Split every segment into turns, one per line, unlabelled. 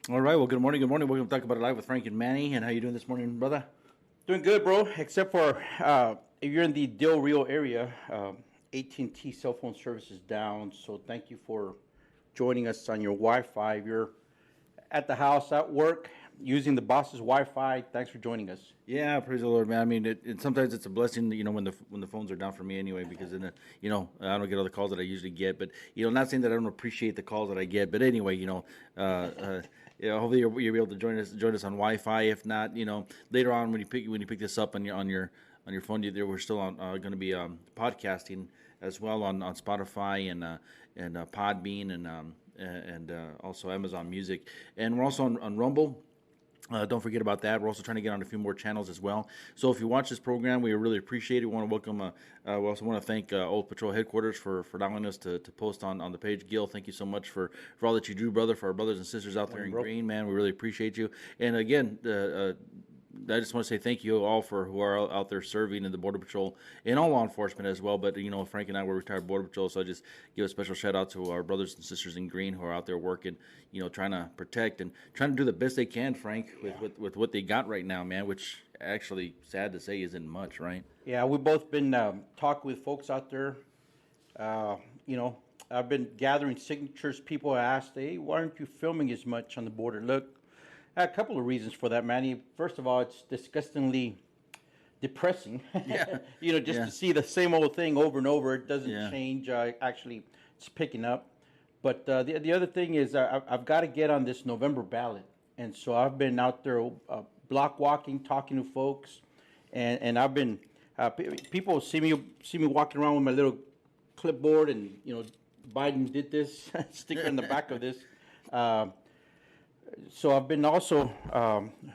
All right. Well, good morning. Good morning. Welcome to Talk About It Live with Frank and Manny. And how you doing this morning, brother?
Doing good, bro. Except for if you're in the Del Rio area, AT&T cell phone service is down. So thank you for joining us on your Wi-Fi. If you're at the house, at work, using the boss's Wi-Fi, thanks for joining us.
Yeah, praise the Lord, man. I mean, sometimes it's a blessing, when the phones are down for me anyway, because then, I don't get all the calls that I usually get. But not saying that I don't appreciate the calls that I get, but anyway, hopefully you'll be able to join us on Wi-Fi. If not, later on when you pick this up on your phone, we're still on going to be podcasting as well on Spotify and Podbean and also Amazon Music, and we're also on Rumble. Don't forget about that. We're also trying to get on a few more channels as well. So if you watch this program, we really appreciate it. We want to welcome. We also want to thank Old Patrol Headquarters for allowing us to post on the page. Gil, thank you so much for all that you do, brother. For our brothers and sisters out there in Green, man, we really appreciate you. And again, I just want to say thank you all for who are out there serving in the Border Patrol and all law enforcement as well. But Frank and I were retired Border Patrol, so I just give a special shout out to our brothers and sisters in Green who are out there working, trying to protect and trying to do the best they can, Frank, with what they got right now, man. Which actually, sad to say, isn't much, right?
Yeah, we've both been talking with folks out there. Uh, you know, I've been gathering signatures. People asked, "Hey, why aren't you filming as much on the border?" Look, a couple of reasons for that, Manny. First of all, it's disgustingly depressing.
Yeah,
Just
yeah,
to see the same old thing over and over. It doesn't
yeah.
change. Actually, it's picking up. But the other thing is, I've got to get on this November ballot, and so I've been out there block walking, talking to folks, and I've been people see me walking around with my little clipboard, and Biden did this sticker in the back of this. Uh, so I've been also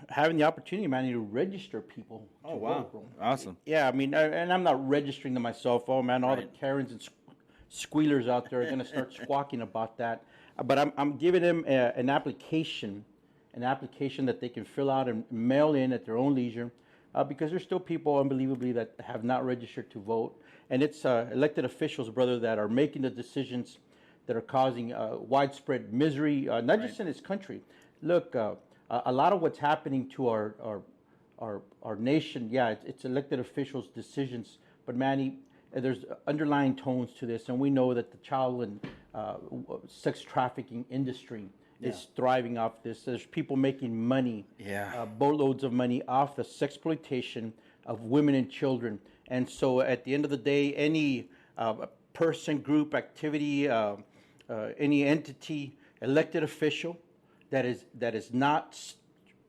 having the opportunity, man, to register people
Oh
to
wow,
vote, bro.
awesome.
Yeah, I mean, and I'm not registering them myself. Oh man, all the
Right.
Karens and squealers out there are going to start squawking about that. But I'm giving them an application that they can fill out and mail in at their own leisure, because there's still people, unbelievably, that have not registered to vote, and it's elected officials, brother, that are making the decisions that are causing widespread misery, not
Right.
just in this country. Look, a lot of what's happening to our nation, yeah, it's elected officials' decisions. But Manny, there's underlying tones to this, and we know that the child and sex trafficking industry
Yeah.
is thriving off this. There's people making money,
Yeah.
boatloads of money off the sexploitation of women and children. And so, at the end of the day, any person, group, activity, any entity, elected official that is not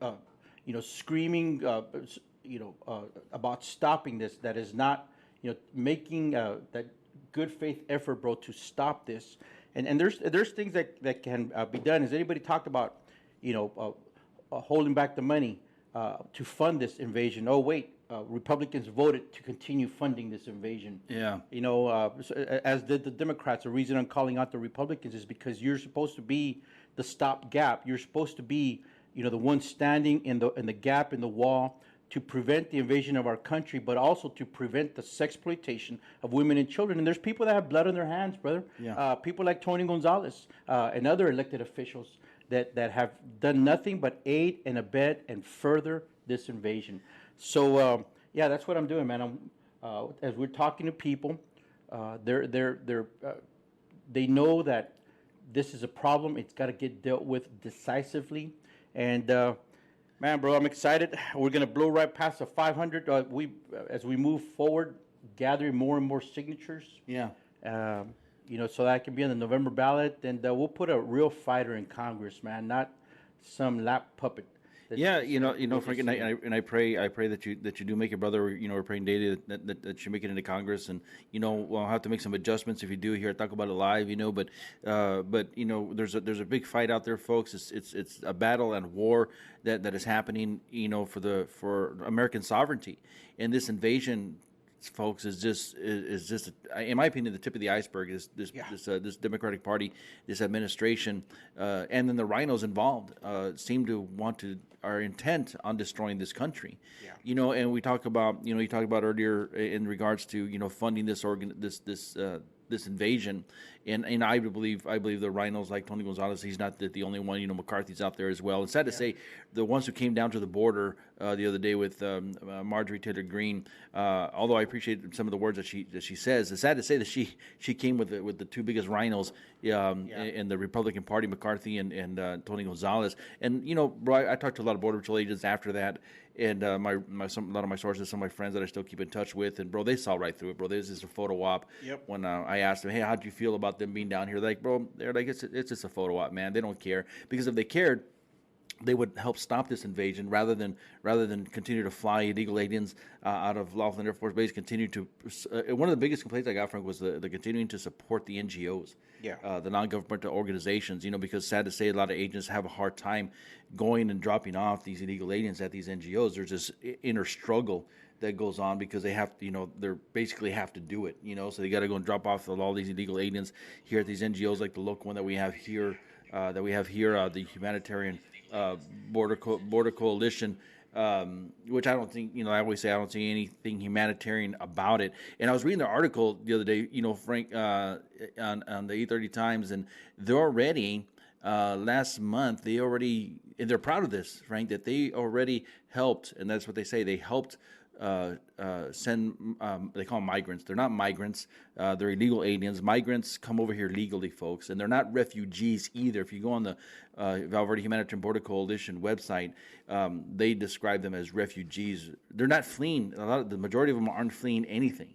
uh, screaming, about stopping this, that is not, making that good faith effort, bro, to stop this. And there's things that can be done. Has anybody talked about, holding back the money to fund this invasion? Oh wait, Republicans voted to continue funding this invasion.
Yeah.
As did the Democrats. The reason I'm calling out the Republicans is because you're supposed to be the stopgap. You're supposed to be, the one standing in the gap in the wall to prevent the invasion of our country, but also to prevent the sexploitation of women and children. And there's people that have blood on their hands, brother.
Yeah.
People like Tony Gonzalez and other elected officials that have done nothing but aid and abet and further this invasion. So yeah, that's what I'm doing, man. As we're talking to people, they know that this is a problem. It's got to get dealt with decisively. And man, bro, I'm excited. We're gonna blow right past the 500. As we move forward, gathering more and more signatures.
Yeah.
So that can be on the November ballot, and we'll put a real fighter in Congress, man, not some lap puppet.
Yeah, Frank, and I pray that you do make it, brother. We're praying daily that you make it into Congress, and we'll have to make some adjustments if you do here at Talk About It Live, but there's a big fight out there, folks. It's a battle and war that is happening, for American sovereignty, and this invasion, folks, is just in my opinion the tip of the iceberg. This Democratic Party, this administration, and then the rhinos involved seem to want to are intent on destroying this country.
Yeah.
And we talk about, you talked about earlier in regards to, funding this invasion, and I believe the rhinos like Tony Gonzalez. He's not the only one. McCarthy's out there as well. It's sad to say, the ones who came down to the border the other day with Marjorie Taylor Greene. Although I appreciate some of the words that she says, it's sad to say that she came with the two biggest rhinos in the Republican Party, McCarthy and Tony Gonzalez. And bro, I talked to a lot of Border Patrol agents after that. And a lot of my sources, some of my friends that I still keep in touch with, and bro, they saw right through it, bro. This is a photo op.
Yep.
When I asked them, hey, how do you feel about them being down here? They're like, it's just a photo op, man. They don't care, because if they cared, they would help stop this invasion rather than continue to fly illegal aliens out of Laughlin Air Force Base. Continue to one of the biggest complaints I got from was the continuing to support the NGOs, the non-governmental organizations. Because sad to say, a lot of agents have a hard time going and dropping off these illegal aliens at these NGOs. There's this inner struggle that goes on because they have to, they're basically have to do it. So they got to go and drop off all these illegal aliens here at these NGOs, like the local one that we have here. The humanitarian border coalition, which I don't think, I always say I don't see anything humanitarian about it. And I was reading the article the other day, Frank, on the 830 Times, and they're already last month and they're proud of this, Frank, that they already helped, and that's what they say, they helped send, they call them migrants. They're not migrants. They're illegal aliens. Migrants come over here legally, folks, and they're not refugees either. If you go on the Val Verde Humanitarian Border Coalition website, they describe them as refugees. They're not fleeing. The majority of them aren't fleeing anything.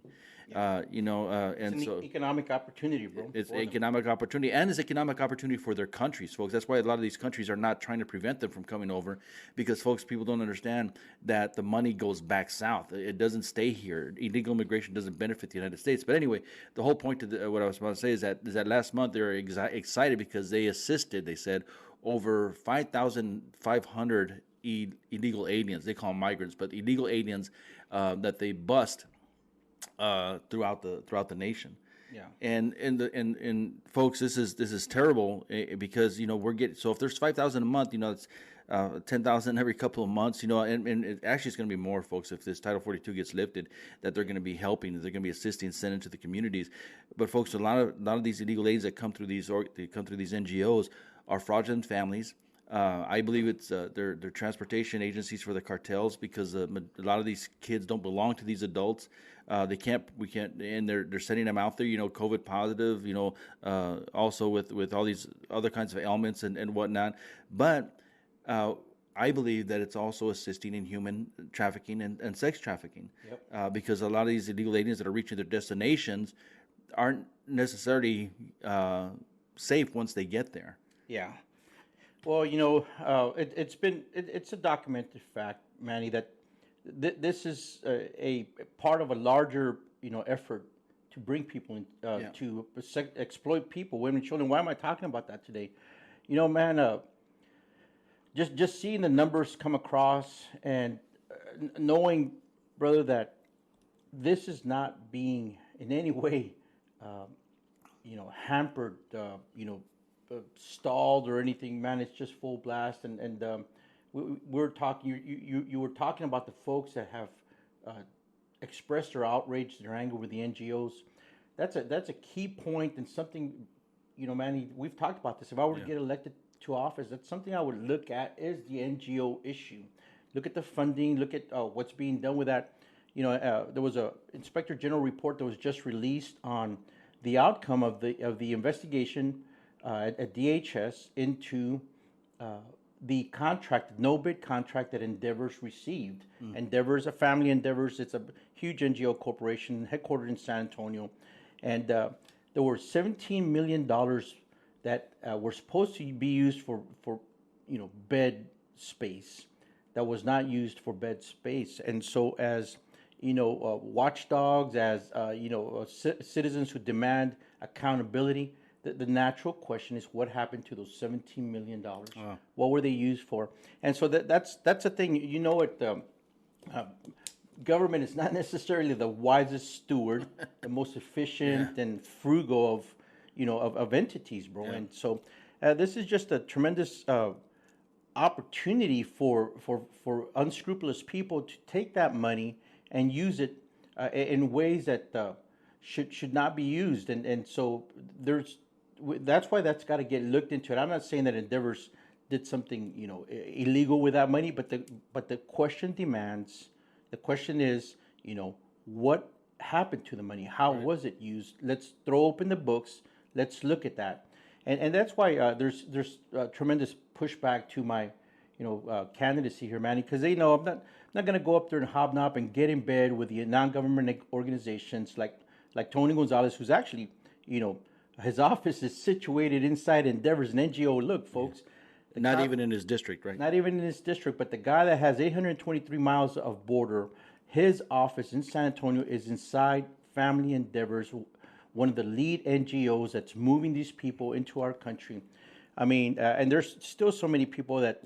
And
it's an economic opportunity, bro.
It's economic opportunity, and it's economic opportunity for their countries, folks. That's why a lot of these countries are not trying to prevent them from coming over, because, folks, people don't understand that the money goes back south. It doesn't stay here. Illegal immigration doesn't benefit the United States. But anyway, the whole point to what I was about to say is that last month they were excited because they assisted. They said over 5,500 illegal aliens. They call them migrants, but illegal aliens that they bust throughout the nation.
Yeah.
And folks, this is terrible, because we're getting, so if there's 5,000 a month, it's 10,000 every couple of months, and it actually it's going to be more, folks, if this Title 42 gets lifted, that they're going to be helping, they're going to be assisting, sending to the communities. But folks, a lot of these illegal aliens that come through these NGOs are fraudulent families. I believe it's they're transportation agencies for the cartels, because a lot of these kids don't belong to these adults. We can't, and they're sending them out there, COVID positive, also with all these other kinds of ailments and whatnot. But I believe that it's also assisting in human trafficking and sex trafficking.
Yep.
Because a lot of these illegal aliens that are reaching their destinations aren't necessarily safe once they get there.
Yeah. Well, it's a documented fact, Manny, that this is a part of a larger, effort to bring people in, to exploit people, women, children. Why am I talking about that today? Man, just seeing the numbers come across and knowing, brother, that this is not being in any way, hampered, stalled or anything, man. It's just full blast, and we're talking. You were talking about the folks that have expressed their outrage, their anger with the NGOs. That's a key point, and something, Manny, we've talked about this. If I were to get elected to office, that's something I would look at, is the NGO issue. Look at the funding. Look at what's being done with that. There was a Inspector General report that was just released on the outcome of the investigation at DHS into the contract, no bid contract that Endeavor's received. Endeavor's a family. Endeavor's, it's a huge NGO corporation headquartered in San Antonio, and there were $17 million that were supposed to be used for bed space, that was not used for bed space. And so, as watchdogs, as citizens who demand accountability, the natural question is, what happened to those $17 million? What were they used for? And so that's a thing. Government is not necessarily the wisest steward, the most efficient and frugal of entities, bro. And so this is just a tremendous opportunity for unscrupulous people to take that money and use it in ways that should not be used, and so that's why that's got to get looked into. And I'm not saying that Endeavors did something illegal with that money, but the question demands, the question is, what happened to the money? How was it used? Let's throw open the books. Let's look at that. And that's why there's tremendous pushback to my candidacy here, Manny, because they know I'm not going to go up there and hobnob and get in bed with the non-government organizations like Tony Gonzalez, who's actually, his office is situated inside Endeavors, an NGO. Look, folks.
Not even in his district, right?
Not even in his district, but the guy that has 823 miles of border, his office in San Antonio is inside Family Endeavors, one of the lead NGOs that's moving these people into our country. I mean, and there's still so many people that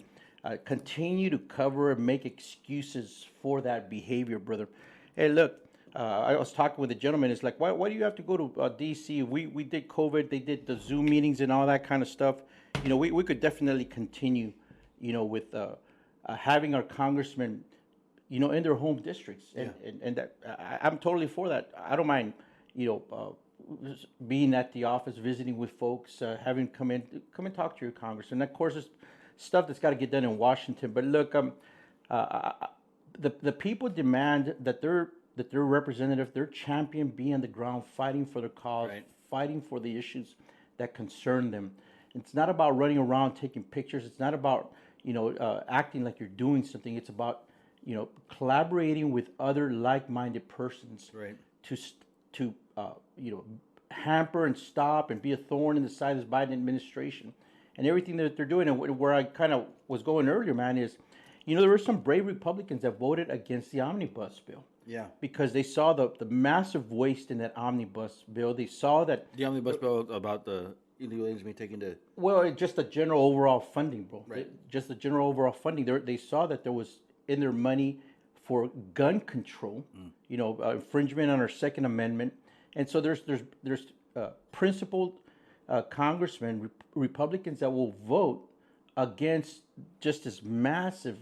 continue to cover and make excuses for that behavior, brother. Hey, look, I was talking with a gentleman. It's like, why do you have to go to D.C.? We did COVID. They did the Zoom meetings and all that kind of stuff. We could definitely continue, with having our congressmen, in their home districts. And that, I'm totally for that. I don't mind, being at the office, visiting with folks, having come and talk to your congressman. And of course, it's stuff that's got to get done in Washington. But look, the people demand that their representative, their champion, be on the ground fighting for their cause, fighting for the issues that concern them. It's not about running around taking pictures. It's not about acting like you're doing something. It's about collaborating with other like-minded persons to hamper and stop and be a thorn in the side of this Biden administration and everything that they're doing. And where I kind of was going earlier, man, is there were some brave Republicans that voted against the omnibus bill.
Yeah.
Because they saw the massive waste in that omnibus bill. They saw that
the omnibus bill about the illegal aliens being taken to.
Well, just the general overall funding, bro.
Right.
Just the general overall funding. They saw that there was in their money for gun control, infringement on our Second Amendment, and so there's principled congressmen, Republicans that will vote against just this massive,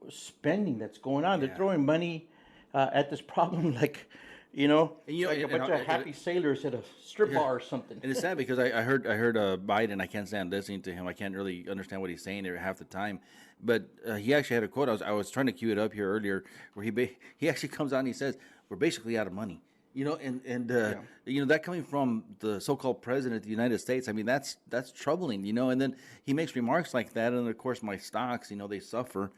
spending that's going on. They're throwing money at this problem like a bunch of happy sailors at a strip bar or something.
And it's sad because I heard Biden. I can't stand listening to him. I can't really understand what he's saying there half the time. But he actually had a quote. I was trying to cue it up here earlier, where he actually comes out and he says, "We're basically out of money." That coming from the so-called president of the United States, I mean, that's troubling, and then he makes remarks like that, and of course my stocks, they suffer,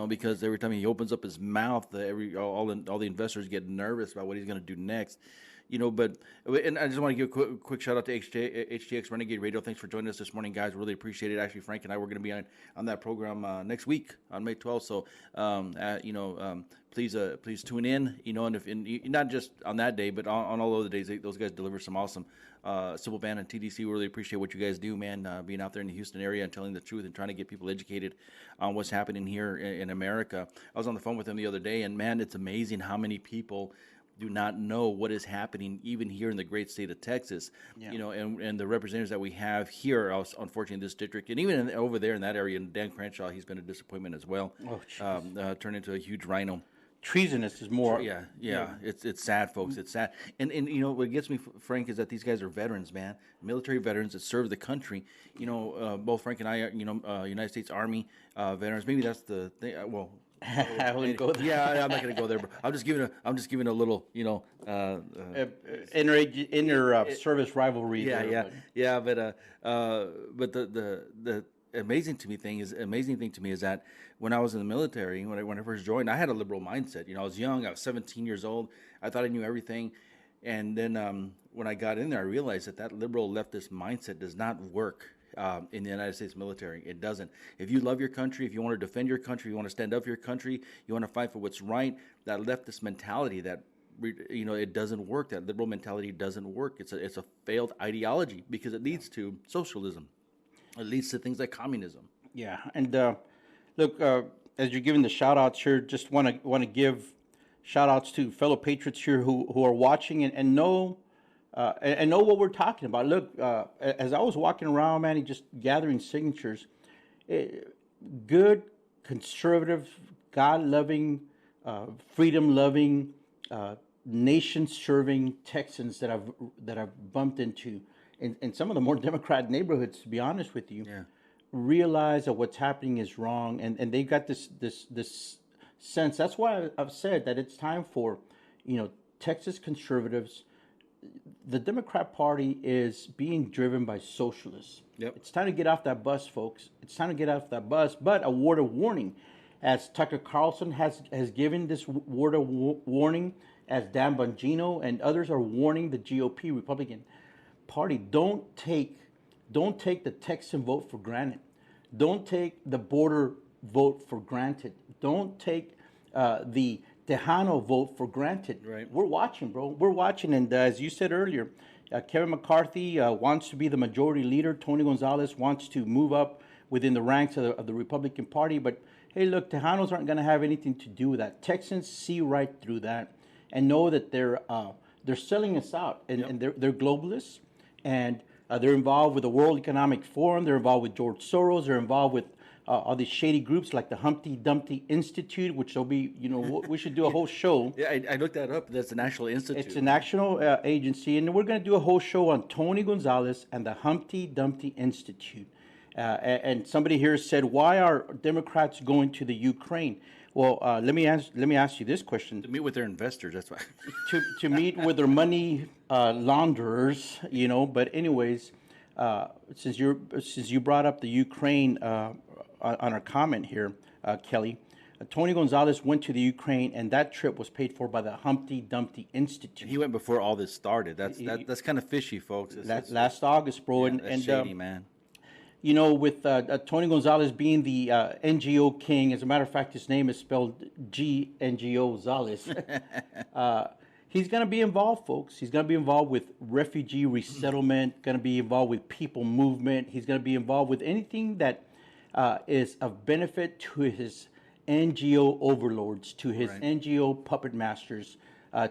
because every time he opens up his mouth, all the investors get nervous about what he's going to do next. But I just want to give a quick shout out to HTX Renegade Radio. Thanks for joining us this morning, guys. Really appreciate it. Actually, Frank and I were going to be on that program next week on May 12th. So, please tune in. And not just on that day, but on all other days. Those guys deliver some awesome civil band and TDC. We really appreciate what you guys do, man. Being out there in the Houston area and telling the truth and trying to get people educated on what's happening here in America. I was on the phone with them the other day, and man, it's amazing how many people do not know what is happening even here in the great state of Texas, and the representatives that we have here, unfortunately in this district, and even over there in that area, and Dan Crenshaw, he's been a disappointment as well. Turned into a huge rhino.
Treasonous is more.
Yeah. It's sad, folks. It's sad. And what gets me, Frank, is that these guys are veterans, man. Military veterans that serve the country. Both Frank and I are, United States Army veterans. Maybe that's the thing.
I wouldn't go there.
Yeah, I'm not going to go there. But I'm just giving a little,
inner service rivalry.
Yeah. But the amazing thing to me is that when I was in the military, when I first joined, I had a liberal mindset. I was young. I was 17 years old. I thought I knew everything. And then when I got in there, I realized that liberal leftist mindset does not work in the United States military. It doesn't. If you love your country, if you want to defend your country, you want to stand up for your country, you want to fight for what's right, that leftist mentality, that it doesn't work. That liberal mentality doesn't work. It's a failed ideology because it leads to socialism. It leads to things like communism.
Yeah, and look, as you're giving the shout outs here, just want to give shout outs to fellow patriots here who are watching and know and know what we're talking about. Look, as I was walking around, Manny, just gathering signatures, eh, good, conservative, God-loving, freedom-loving, nation-serving Texans that I've bumped into in some of the more Democrat neighborhoods. To be honest with you,
Yeah.
realize that what's happening is wrong, and they got this sense. That's why I've said that it's time for, Texas conservatives. The Democrat Party is being driven by socialists.
Yep.
It's time to get off that bus, folks. It's time to get off that bus. But a word of warning, as Tucker Carlson has given this word of warning, as Dan Bongino and others are warning the GOP Republican Party, don't take the Texan vote for granted. Don't take the border vote for granted. Don't take the Tejano vote for granted.
Right.
We're watching, bro. We're watching. And as you said earlier, Kevin McCarthy wants to be the majority leader. Tony Gonzalez wants to move up within the ranks of the Republican Party. But hey, look, Tejanos aren't going to have anything to do with that. Texans see right through that and know that they're selling us out, and they're globalists, and they're involved with the World Economic Forum. They're involved with George Soros. They're involved with all these shady groups like the Humpty Dumpty Institute, which will be, we should do a whole show.
Yeah, I looked that up. That's the National Institute.
It's a national agency, and we're going to do a whole show on Tony Gonzalez and the Humpty Dumpty Institute. And somebody here said, "Why are Democrats going to the Ukraine?" Well, let me ask you this question:
To meet with their investors. That's why.
to meet with their money launderers, But anyways, since you brought up the Ukraine on our comment here, Kelly, Tony Gonzalez went to the Ukraine, and that trip was paid for by the Humpty Dumpty Institute.
He went before all this started. That's kind of fishy, folks.
Last August, bro,
yeah, that's shady, man.
With Tony Gonzalez being the NGO king, as a matter of fact, his name is spelled GNGO Gonzalez. He's going to be involved, folks. He's going to be involved with refugee resettlement, going to be involved with people movement. He's going to be involved with anything that is of benefit to his NGO overlords, to his
Right.
NGO puppet masters,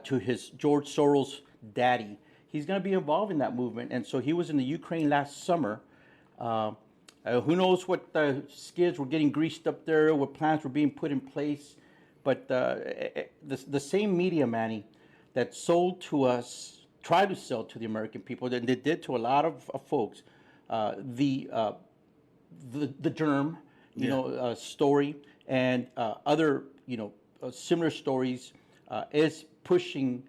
to his George Soros daddy. He's going to be involved in that movement. And so he was in the Ukraine last summer. Who knows what skids were getting greased up there, what plans were being put in place. But the same media, Manny, that sold to us, tried to sell to the American people, that they did to a lot of folks, the germ, story, and other, similar stories, is pushing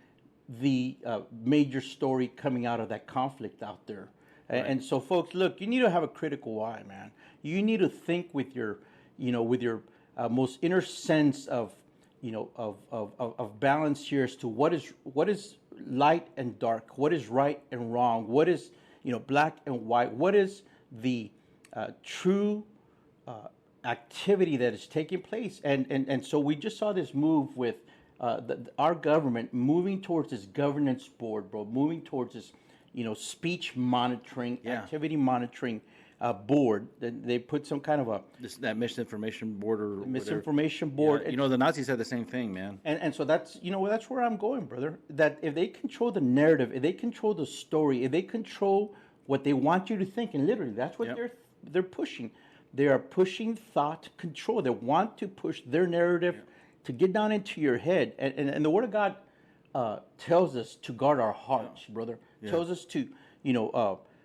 the major story coming out of that conflict out there. Right. And so, folks, look, you need to have a critical eye, man. You need to think with your, most inner sense of, of balance here as to what is light and dark, what is right and wrong, what is, black and white, what is the true activity that is taking place. And so we just saw this move with our government moving towards this governance board, bro, moving towards this, speech monitoring, activity monitoring board. They put some kind of
that misinformation board or
misinformation board.
Yeah, the Nazis had the same thing, man.
And so that's that's where I'm going, brother. That if they control the narrative, if they control the story, if they control what they want you to think, and literally that's what they're pushing. They are pushing thought control. They want to push their narrative to get down into your head. And the Word of God tells us to guard our hearts, brother. Tells us to,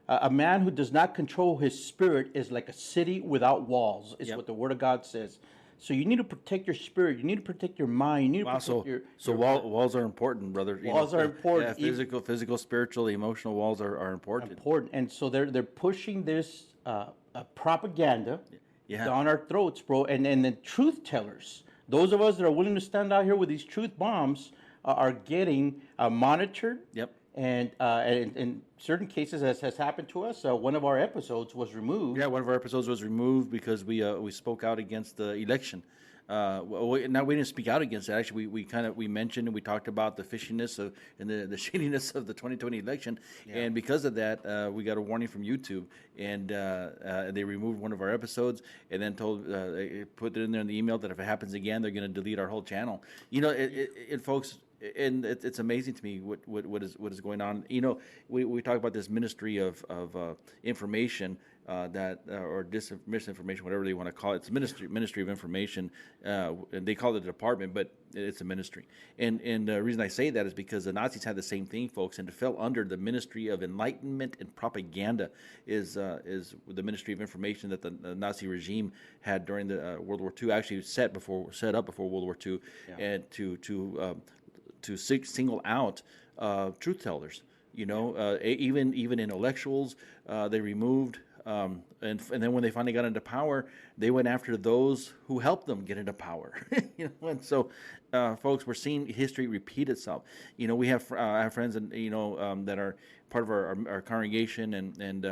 a man who does not control his spirit is like a city without walls, is what the Word of God says. So you need to protect your spirit. You need to protect your mind. You need to protect your
walls are important, brother.
Walls are important.
Yeah, physical, spiritual, emotional walls are important.
Important. And so they're pushing this propaganda down our throats, bro. And the truth tellers, those of us that are willing to stand out here with these truth bombs, are getting monitored.
Yep.
And in certain cases, as has happened to us, one of our episodes was removed.
Yeah, one of our episodes was removed because we spoke out against the election. We didn't speak out against it. Actually, we mentioned and we talked about the fishiness and the shadiness of the 2020 election, and because of that, we got a warning from YouTube, and they removed one of our episodes, and then put it in there in the email that if it happens again, they're going to delete our whole channel. Folks. and it's amazing to me what is going on. We talk about this ministry of information that or misinformation, whatever they want to call it. It's a ministry of information, and they call it a department, but it's a ministry. And the reason I say that is because the Nazis had the same thing, folks, and it fell under the Ministry of Enlightenment and Propaganda. Is the Ministry of Information that the Nazi regime had during the World War II, actually set up before World War II, and to single out truth tellers. Even intellectuals, they removed. And then when they finally got into power, they went after those who helped them get into power. And so, folks, we're seeing history repeat itself. We have I have friends and that are part of our congregation and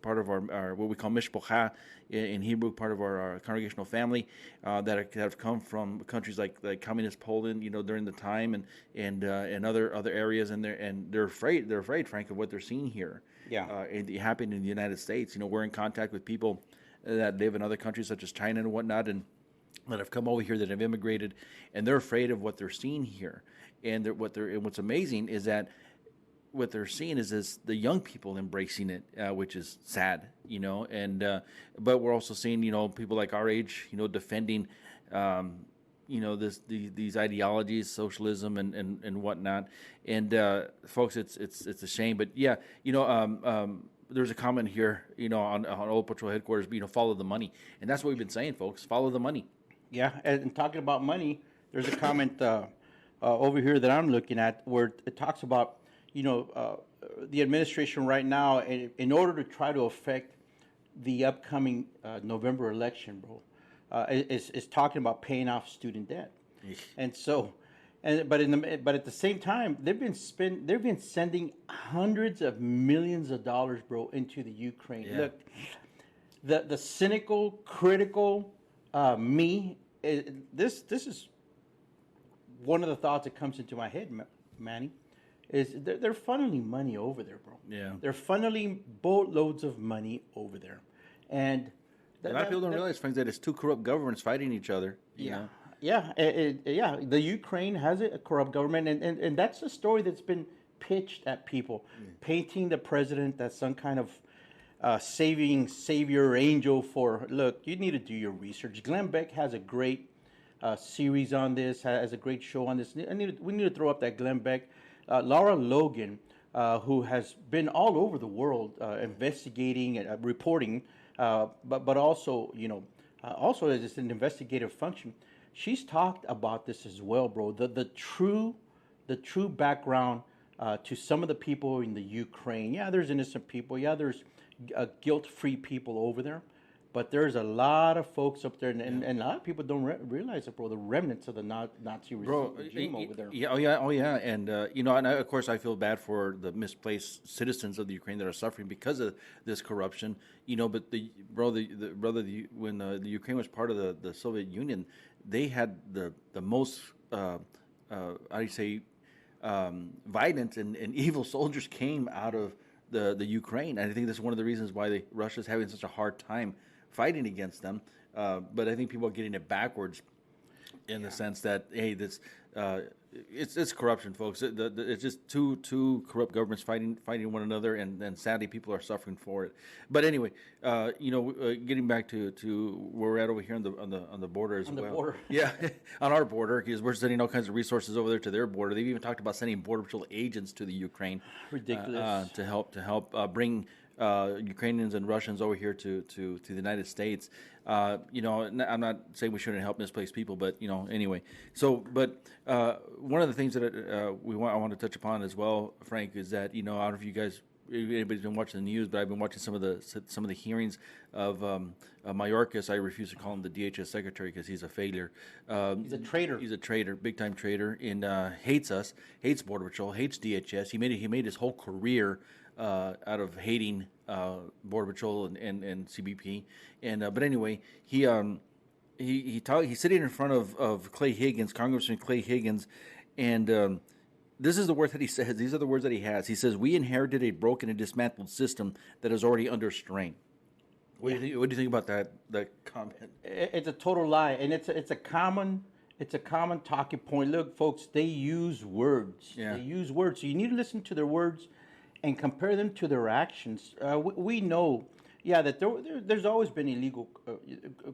part of our what we call mishpocha in Hebrew, part of our congregational family that have come from countries like communist Poland, during the time and other areas, and they're afraid, Frank, of what they're seeing here.
Yeah.
It happened in the United States. We're in contact with people that live in other countries such as China and whatnot, and that have come over here, that have immigrated, and they're afraid of what they're seeing here. And what's amazing is that what they're seeing is the young people embracing it, which is sad, And but we're also seeing people like our age, defending. These ideologies, socialism and whatnot, and folks, it's a shame, but yeah, there's a comment here, on Old Patrol headquarters, follow the money, and that's what we've been saying, folks, follow the money.
Yeah, and talking about money, there's a comment over here that I'm looking at where it talks about, the administration right now, in order to try to affect the upcoming November election, bro. Is talking about paying off student debt, and so, but at the same time, they've been sending hundreds of millions of dollars, bro, into the Ukraine. Yeah. Look, the cynical, critical this is one of the thoughts that comes into my head, Manny, is they're funneling money over there, bro.
Yeah,
they're funneling boatloads of money over there, and
a lot of people don't realize, Frank, that it's two corrupt governments fighting each other.
Yeah. The Ukraine has a corrupt government, and that's a story that's been pitched at people, painting the president as some kind of savior angel for, look, you need to do your research. Glenn Beck has a great series on this, has a great show on this. We need to throw up that Glenn Beck. Laura Logan, who has been all over the world investigating and reporting, but also, also as an investigative function, she's talked about this as well, bro. The true background to some of the people in the Ukraine. Yeah, there's innocent people. Yeah, there's guilt-free people over there. But there's a lot of folks up there, and a lot of people don't realize it, bro. The remnants of the Nazi regime over there.
Yeah, oh yeah, and and of course I feel bad for the misplaced citizens of the Ukraine that are suffering because of this corruption. But when the Ukraine was part of the Soviet Union, they had the most violent and evil soldiers came out of the Ukraine, and I think that's one of the reasons why Russia's having such a hard time fighting against them, but I think people are getting it backwards in the sense that, hey, this it's corruption, folks. It's just two corrupt governments fighting one another, and sadly people are suffering for it. But anyway, getting back to where we're at over here on the border as well. On the border. Yeah, on our border, because we're sending all kinds of resources over there to their border. They've even talked about sending Border Patrol agents to the Ukraine.
Ridiculous.
To help bring Ukrainians and Russians over here to the United States. I'm not saying we shouldn't help misplaced people, but anyway. So, but one of the things that I want to touch upon as well, Frank, is that I don't know if you guys, anybody's been watching the news, but I've been watching some of the hearings of Mayorkas. I refuse to call him the DHS secretary because he's a failure.
He's a traitor.
He's a traitor, big time traitor, and hates us, hates Border Patrol, hates DHS. He made his whole career out of hating Border Patrol and CBP, but anyway, he's sitting in front of Clay Higgins, Congressman Clay Higgins, and this is the word that he says. These are the words that he has. He says, "We inherited a broken and dismantled system that is already under strain." What do you think about that comment?
It's a total lie, and it's a common It's a common talking point. Look, folks, they use words.
Yeah.
They use words. So you need to listen to their words and compare them to their actions. We know, yeah, that there's always been illegal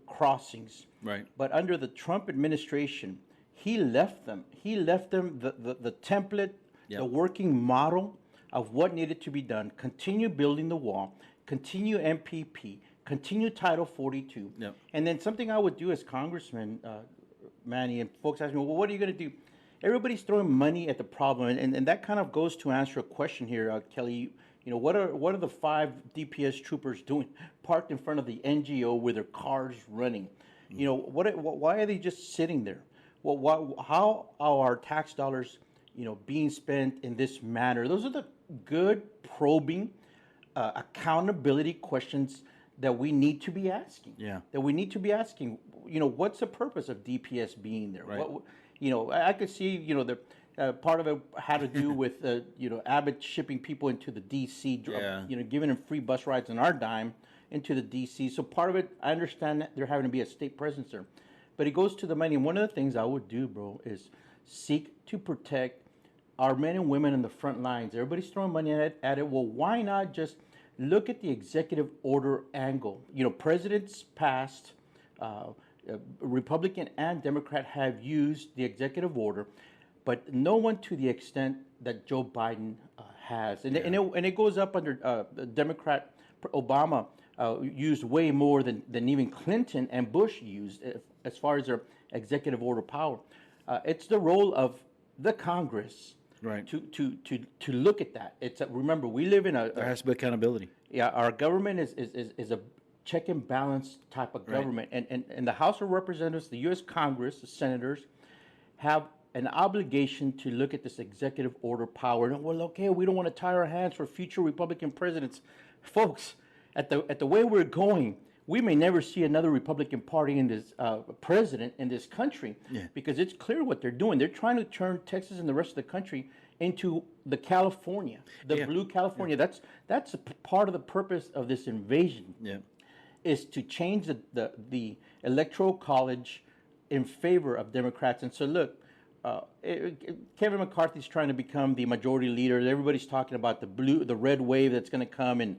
crossings.
Right.
But under the Trump administration, he left them. He left them the template,
Yep.
the working model of what needed to be done. Continue building the wall, continue MPP, continue Title 42.
Yep.
And then something I would do as congressman, Manny, and folks ask me, well, what are you going to do? Everybody's throwing money at the problem, and that kind of goes to answer a question here, Kelly. You know, what are the 5 DPS troopers doing parked in front of the NGO with their cars running? You know, why are they just sitting there? Well, how are our tax dollars, you know, being spent in this manner? Those are the good, probing, accountability questions that we need to be asking.
Yeah.
That we need to be asking. You know, what's the purpose of DPS being there?
Right.
You know, I could see, you know, the part of it had to do with, you know, Abbott shipping people into the D.C.,
Yeah.
you know, giving them free bus rides on our dime into the D.C. So part of it, I understand that there having to be a state presence there. But it goes to the money. And one of the things I would do, bro, is seek to protect our men and women in the front lines. Everybody's throwing money at it. Well, why not just look at the executive order angle? You know, presidents past, Republican and Democrat, have used the executive order, but no one to the extent that Joe Biden has. And, and it goes up under Democrat. Obama used way more than even Clinton and Bush used as far as their executive order power. It's the role of the Congress,
Right.
to look at that. It's remember, we live in
There has to be accountability.
yeah, our government is a check and balance type of government.
Right.
And the House of Representatives, the U.S. Congress, the senators, have an obligation to look at this executive order power. And, well, okay, we don't want to tie our hands for future Republican presidents. Folks, at the way we're going, we may never see another Republican Party in this president in this country, because it's clear what they're doing. They're trying to turn Texas and the rest of the country into the California, the blue California. That's a part of the purpose of this invasion.
Yeah.
Is to change the electoral college in favor of Democrats. And so, look, Kevin McCarthy's trying to become the majority leader. Everybody's talking about the red wave that's going to come in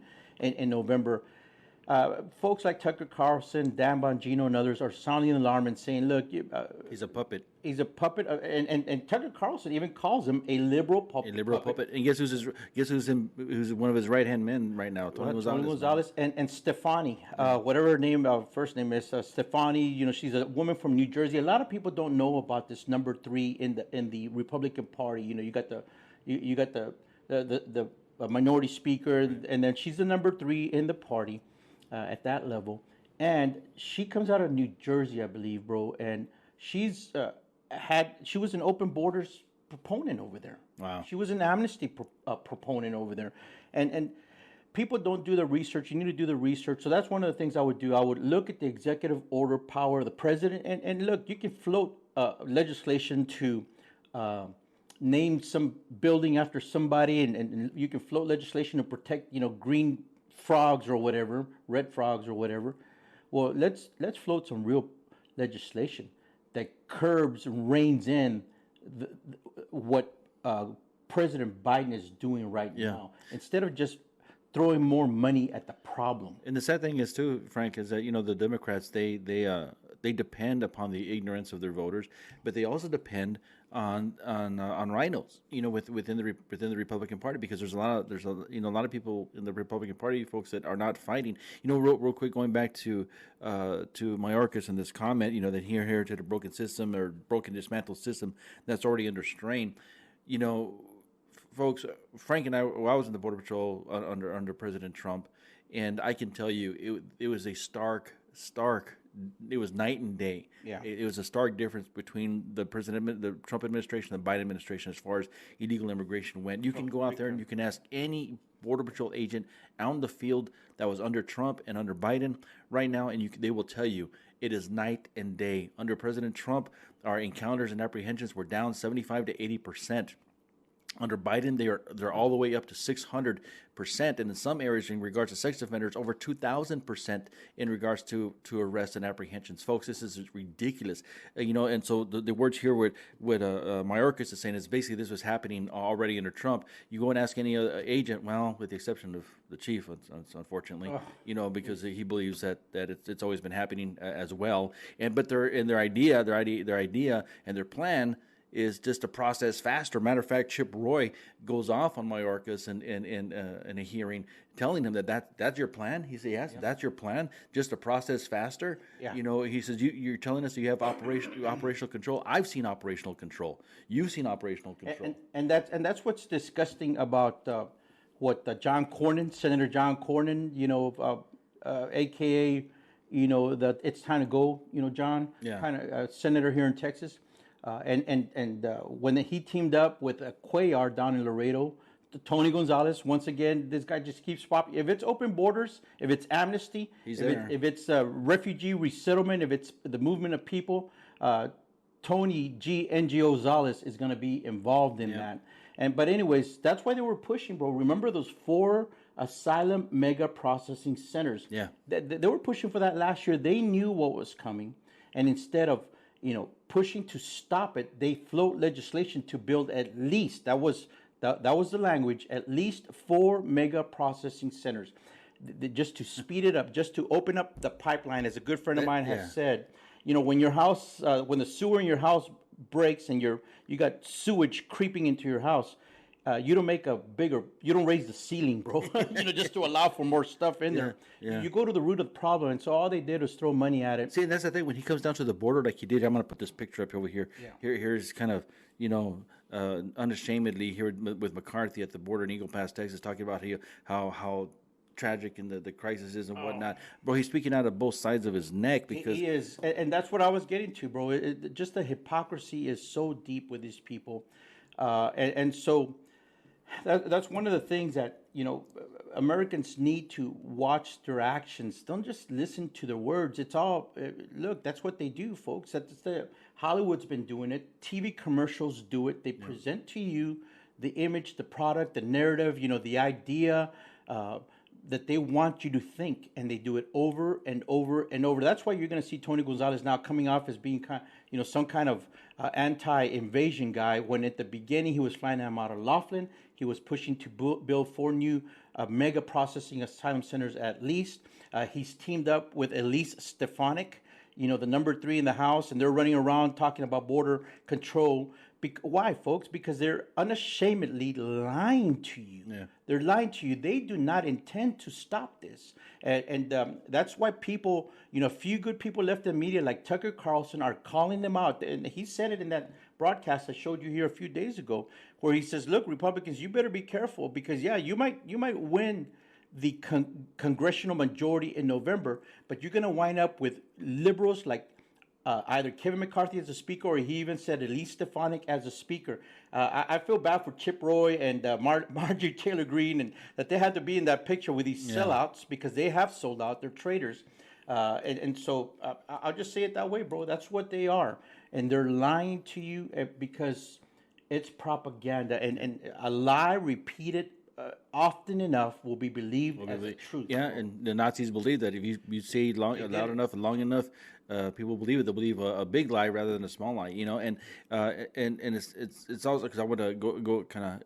November. Folks like Tucker Carlson, Dan Bongino, and others are sounding the alarm and saying, look,
He's a puppet.
he's a puppet. And Tucker Carlson even calls him a liberal puppet.
A liberal puppet. And guess who's one of his right hand men right now? Tony
Gonzalez and Stefani, whatever her name, first name is, Stefani. You know, she's a woman from New Jersey. A lot of people don't know about this number 3 in the Republican Party. You know, you got the minority speaker, and then she's the number 3 in the party at that level. And she comes out of New Jersey, I believe, bro. And she was an open borders proponent over there.
Wow.
She was an amnesty proponent over there. And people don't do the research. You need to do the research. So that's one of the things I would do. I would look at the executive order power of the president. And look, you can float legislation to name some building after somebody. And you can float legislation to protect, you know, green frogs or whatever, red frogs or whatever. Well, let's float some real legislation that curbs and reins in what President Biden is doing right now, instead of just throwing more money at the problem.
And the sad thing is too, Frank, is that, you know, the Democrats, they depend upon the ignorance of their voters, but they also depend on rhinos, you know, within the Republican Party, because there's a lot of people in the Republican Party, folks, that are not fighting. You know, real quick, going back to Mayorkas and this comment, you know, that he inherited a broken system or broken dismantled system that's already under strain. You know, folks, Frank and I was in the Border Patrol under President Trump, and I can tell you it was a stark. It was night and day.
Yeah.
It was a stark difference between the Trump administration and the Biden administration as far as illegal immigration went. You can go out there and you can ask any Border Patrol agent out in the field that was under Trump and under Biden right now, and they will tell you it is night and day. Under President Trump, our encounters and apprehensions were down 75 to 80%. Under Biden, they're all the way up to 600%, and in some areas, in regards to sex offenders, over 2,000% in regards to arrests and apprehensions. Folks, this is ridiculous, And so the words here, what Mayorkas is saying is basically this was happening already under Trump. You go and ask any agent, well, with the exception of the chief, unfortunately, because he believes that it's always been happening as well. But their idea, and their plan is just to process faster. Matter of fact, Chip Roy goes off on Mayorkas in a hearing, telling him that's your plan. He said, yes, that's your plan, just to process faster.
Yeah.
He says, you're telling us that you have operational control. I've seen operational control. You've seen operational control.
And that's what's disgusting about John Cornyn, Senator John Cornyn, AKA, that it's time to go, John, kind of senator here in Texas. When he teamed up with Cuellar down in Laredo, Tony Gonzalez, once again, this guy just keeps popping. If it's open borders, if it's amnesty, if it's refugee resettlement, if it's the movement of people, Tony G. N.G.O. Gonzalez is going to be involved in that. But anyways, that's why they were pushing, bro. Remember those 4 asylum mega processing centers?
Yeah.
They were pushing for that last year. They knew what was coming. And instead of pushing to stop it, they float legislation to build at least, that was the language, at least 4 mega processing centers, just to speed it up, just to open up the pipeline. As a good friend of mine has said, when your house, when the sewer in your house breaks and you got sewage creeping into your house, you don't raise the ceiling, bro, just to allow for more stuff in there. Yeah. You go to the root of the problem, and so all they did was throw money at it.
See, and that's the thing, when he comes down to the border like he did, I'm going to put this picture up over here. Yeah. Here's kind of, unashamedly here with McCarthy at the border in Eagle Pass, Texas, talking about how tragic and the crisis is and whatnot. Bro, he's speaking out of both sides of his neck because...
He is, and that's what I was getting to, bro. Just the hypocrisy is so deep with these people. And so... That's one of the things that Americans need to watch their actions. Don't just listen to their words. It's all look. That's what they do, folks. Hollywood's been doing it. TV commercials do it. They present to you the image, the product, the narrative. The idea that they want you to think, and they do it over and over and over. That's why you're going to see Tony Gonzalez now coming off as being some kind of anti-invasion guy, when at the beginning he was flying them out of Laughlin. He was pushing to build 4 new mega processing asylum centers at least. He's teamed up with Elise Stefanik, the number 3 in the House, and they're running around talking about border control. Why, folks? Because they're unashamedly lying to you. Yeah. They're lying to you. They do not intend to stop this. And that's why people, a few good people left in the media like Tucker Carlson are calling them out. And he said it in that broadcast I showed you here a few days ago, where he says, look, Republicans, you better be careful because, you might win the congressional majority in November, but you're going to wind up with liberals like either Kevin McCarthy as a speaker, or he even said Elise Stefanik as a speaker. I feel bad for Chip Roy and Marjorie Taylor Greene, and that they had to be in that picture with these sellouts, because they have sold out. They're traitors. So I'll just say it that way, bro. That's what they are. And they're lying to you because it's propaganda. And a lie repeated often enough will be believed as the truth.
Yeah, and the Nazis believe that if you say loud enough and long enough, people believe it. They'll believe a big lie rather than a small lie, And it's also because I want to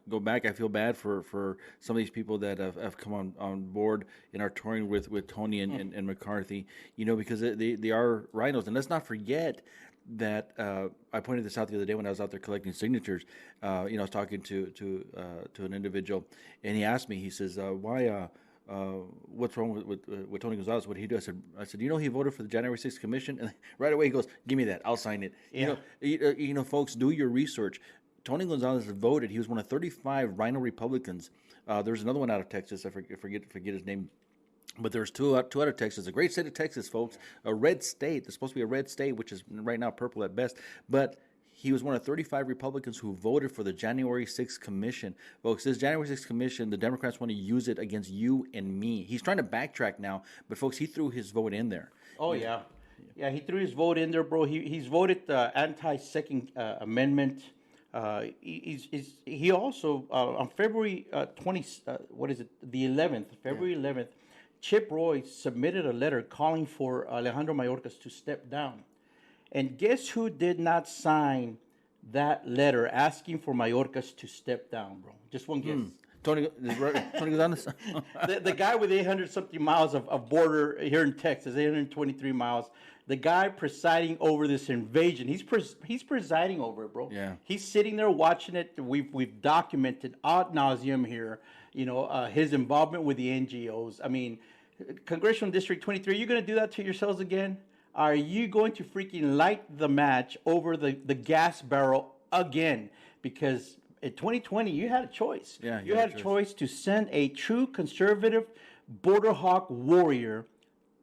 go back. I feel bad for some of these people that have come on board and are touring with Tony and McCarthy, because they are rhinos. And let's not forget that I pointed this out the other day when I was out there collecting signatures. I was talking to an individual, and he asked me. He says, "Why? What's wrong with Tony Gonzalez? What did he do?" I said, he voted for the January 6th Commission, and right away he goes, "Give me that. I'll sign it." Yeah. Folks, do your research. Tony Gonzalez voted. He was one of 35 Rhino Republicans. There's another one out of Texas. I forget his name. But there's two out of Texas, a great state of Texas, folks, a red state. There's supposed to be a red state, which is right now purple at best. But he was one of 35 Republicans who voted for the January 6th Commission. Folks, this January 6th Commission, the Democrats want to use it against you and me. He's trying to backtrack now, but folks, he threw his vote in there.
Oh, yeah. Yeah, he threw his vote in there, bro. He's voted the anti-Second Amendment He also on February 20, what is it, the 11th, February 11th, Chip Roy submitted a letter calling for Alejandro Mayorkas to step down. And guess who did not sign that letter asking for Mayorkas to step down, bro? Just one guess.
Tony Gonzalez.
The guy with 800 something miles of border here in Texas, 823 miles. The guy presiding over this invasion. He's presiding over it, bro.
Yeah.
He's sitting there watching it. We've documented ad nauseum here. His involvement with the NGOs. I mean, Congressional District 23. You're going to do that to yourselves again? Are you going to freaking light the match over the gas barrel again? Because in 2020, you had a choice.
Yeah,
you had a choice to send a true conservative border hawk warrior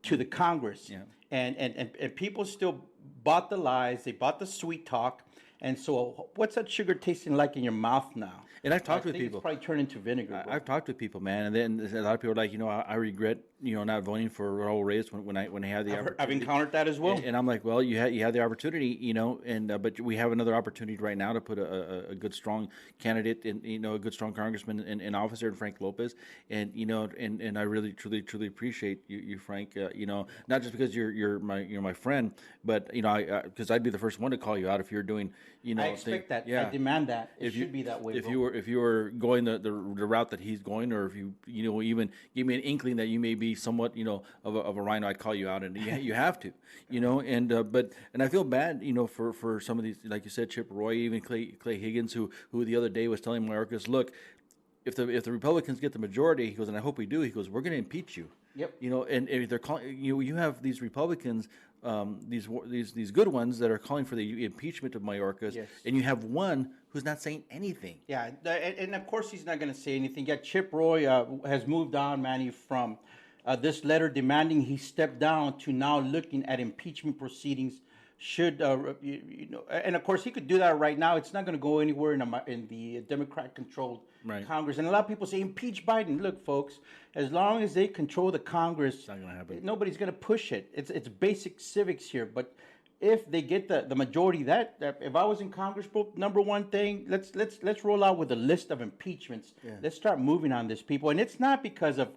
to the Congress.
Yeah.
And people still bought the lies. They bought the sweet talk. And so what's that sugar tasting like in your mouth now?
And I've talked with people.
It's probably turned into vinegar. Bro.
I've talked with people, man, and then a lot of people are like, I regret, not voting for Raul Reyes when I had the opportunity.
I've encountered that as well.
And I'm like, well, you had the opportunity, but we have another opportunity right now to put a good strong candidate in, a good strong congressman in office here, Frank Lopez, and and I really truly appreciate you, Frank. Not just because you're my friend, but because I'd be the first one to call you out if you're doing,
I expect that.
Yeah.
I demand that. It should be that way.
If you were going the route that he's going, or if you even give me an inkling that you may be somewhat of a rhino, I'd call you out, and you have to, and I feel bad for some of these, like you said, Chip Roy, even Clay Higgins, who the other day was telling Mayorkas, look, if the Republicans get the majority, he goes, and I hope we do, he goes, we're going to impeach you.
Yep.
And if they're calling you have these Republicans, these good ones that are calling for the impeachment of Mayorkas,
yes.
And you have one who's not saying anything.
Yeah, and of course he's not going to say anything. Yeah, Chip Roy has moved on, Manny, from this letter demanding he step down to now looking at impeachment proceedings. Should and of course he could do that right now. It's not going to go anywhere in the Democrat-controlled Congress. And a lot of people say impeach Biden. Look, folks, as long as they control the Congress,
it's not going to happen.
Nobody's going to push it. It's basic civics here. But if they get the majority, that if I was in Congress, bro, number one thing, let's roll out with a list of impeachments. Yeah. Let's start moving on this, people. And it's not because of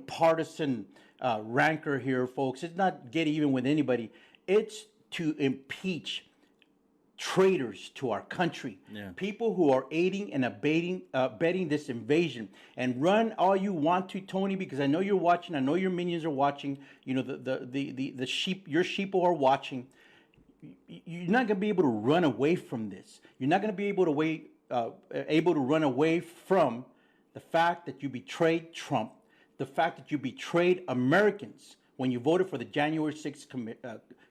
partisan rancor here, folks. It's not get even with anybody. It's to impeach traitors to our country, people who are aiding and abetting this invasion. And run all you want to, Tony, because I know you're watching. I know your minions are watching. The sheep, your sheep are watching. You're not going to be able to run away from this. You're not going to be able to run away from the fact that you betrayed Trump, the fact that you betrayed Americans when you voted for the January 6th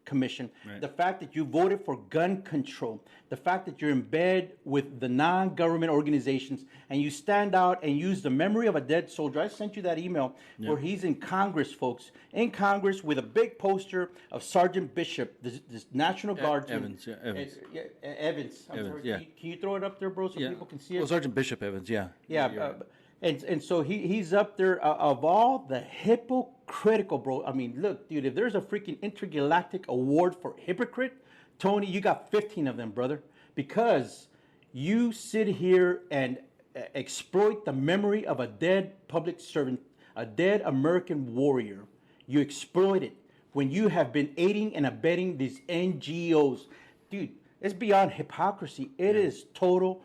commission, the fact that you voted for gun control, the fact that you're in bed with the non-government organizations, and you stand out and use the memory of a dead soldier. I sent you that email where he's in Congress, folks, in Congress with a big poster of Sergeant Bishop, this National Guardsman. Evans. I'm sorry.
Yeah.
Can you throw it up there, bro, so people can see it?
Well, Sergeant Bishop Evans, yeah.
Yeah. And so he's up there of all the hypocritical, bro. I mean, look, dude, if there's a freaking intergalactic award for hypocrite, Tony, you got 15 of them, brother, because you sit here and exploit the memory of a dead public servant, a dead American warrior. You exploit it when you have been aiding and abetting these NGOs. Dude, it's beyond hypocrisy. It is total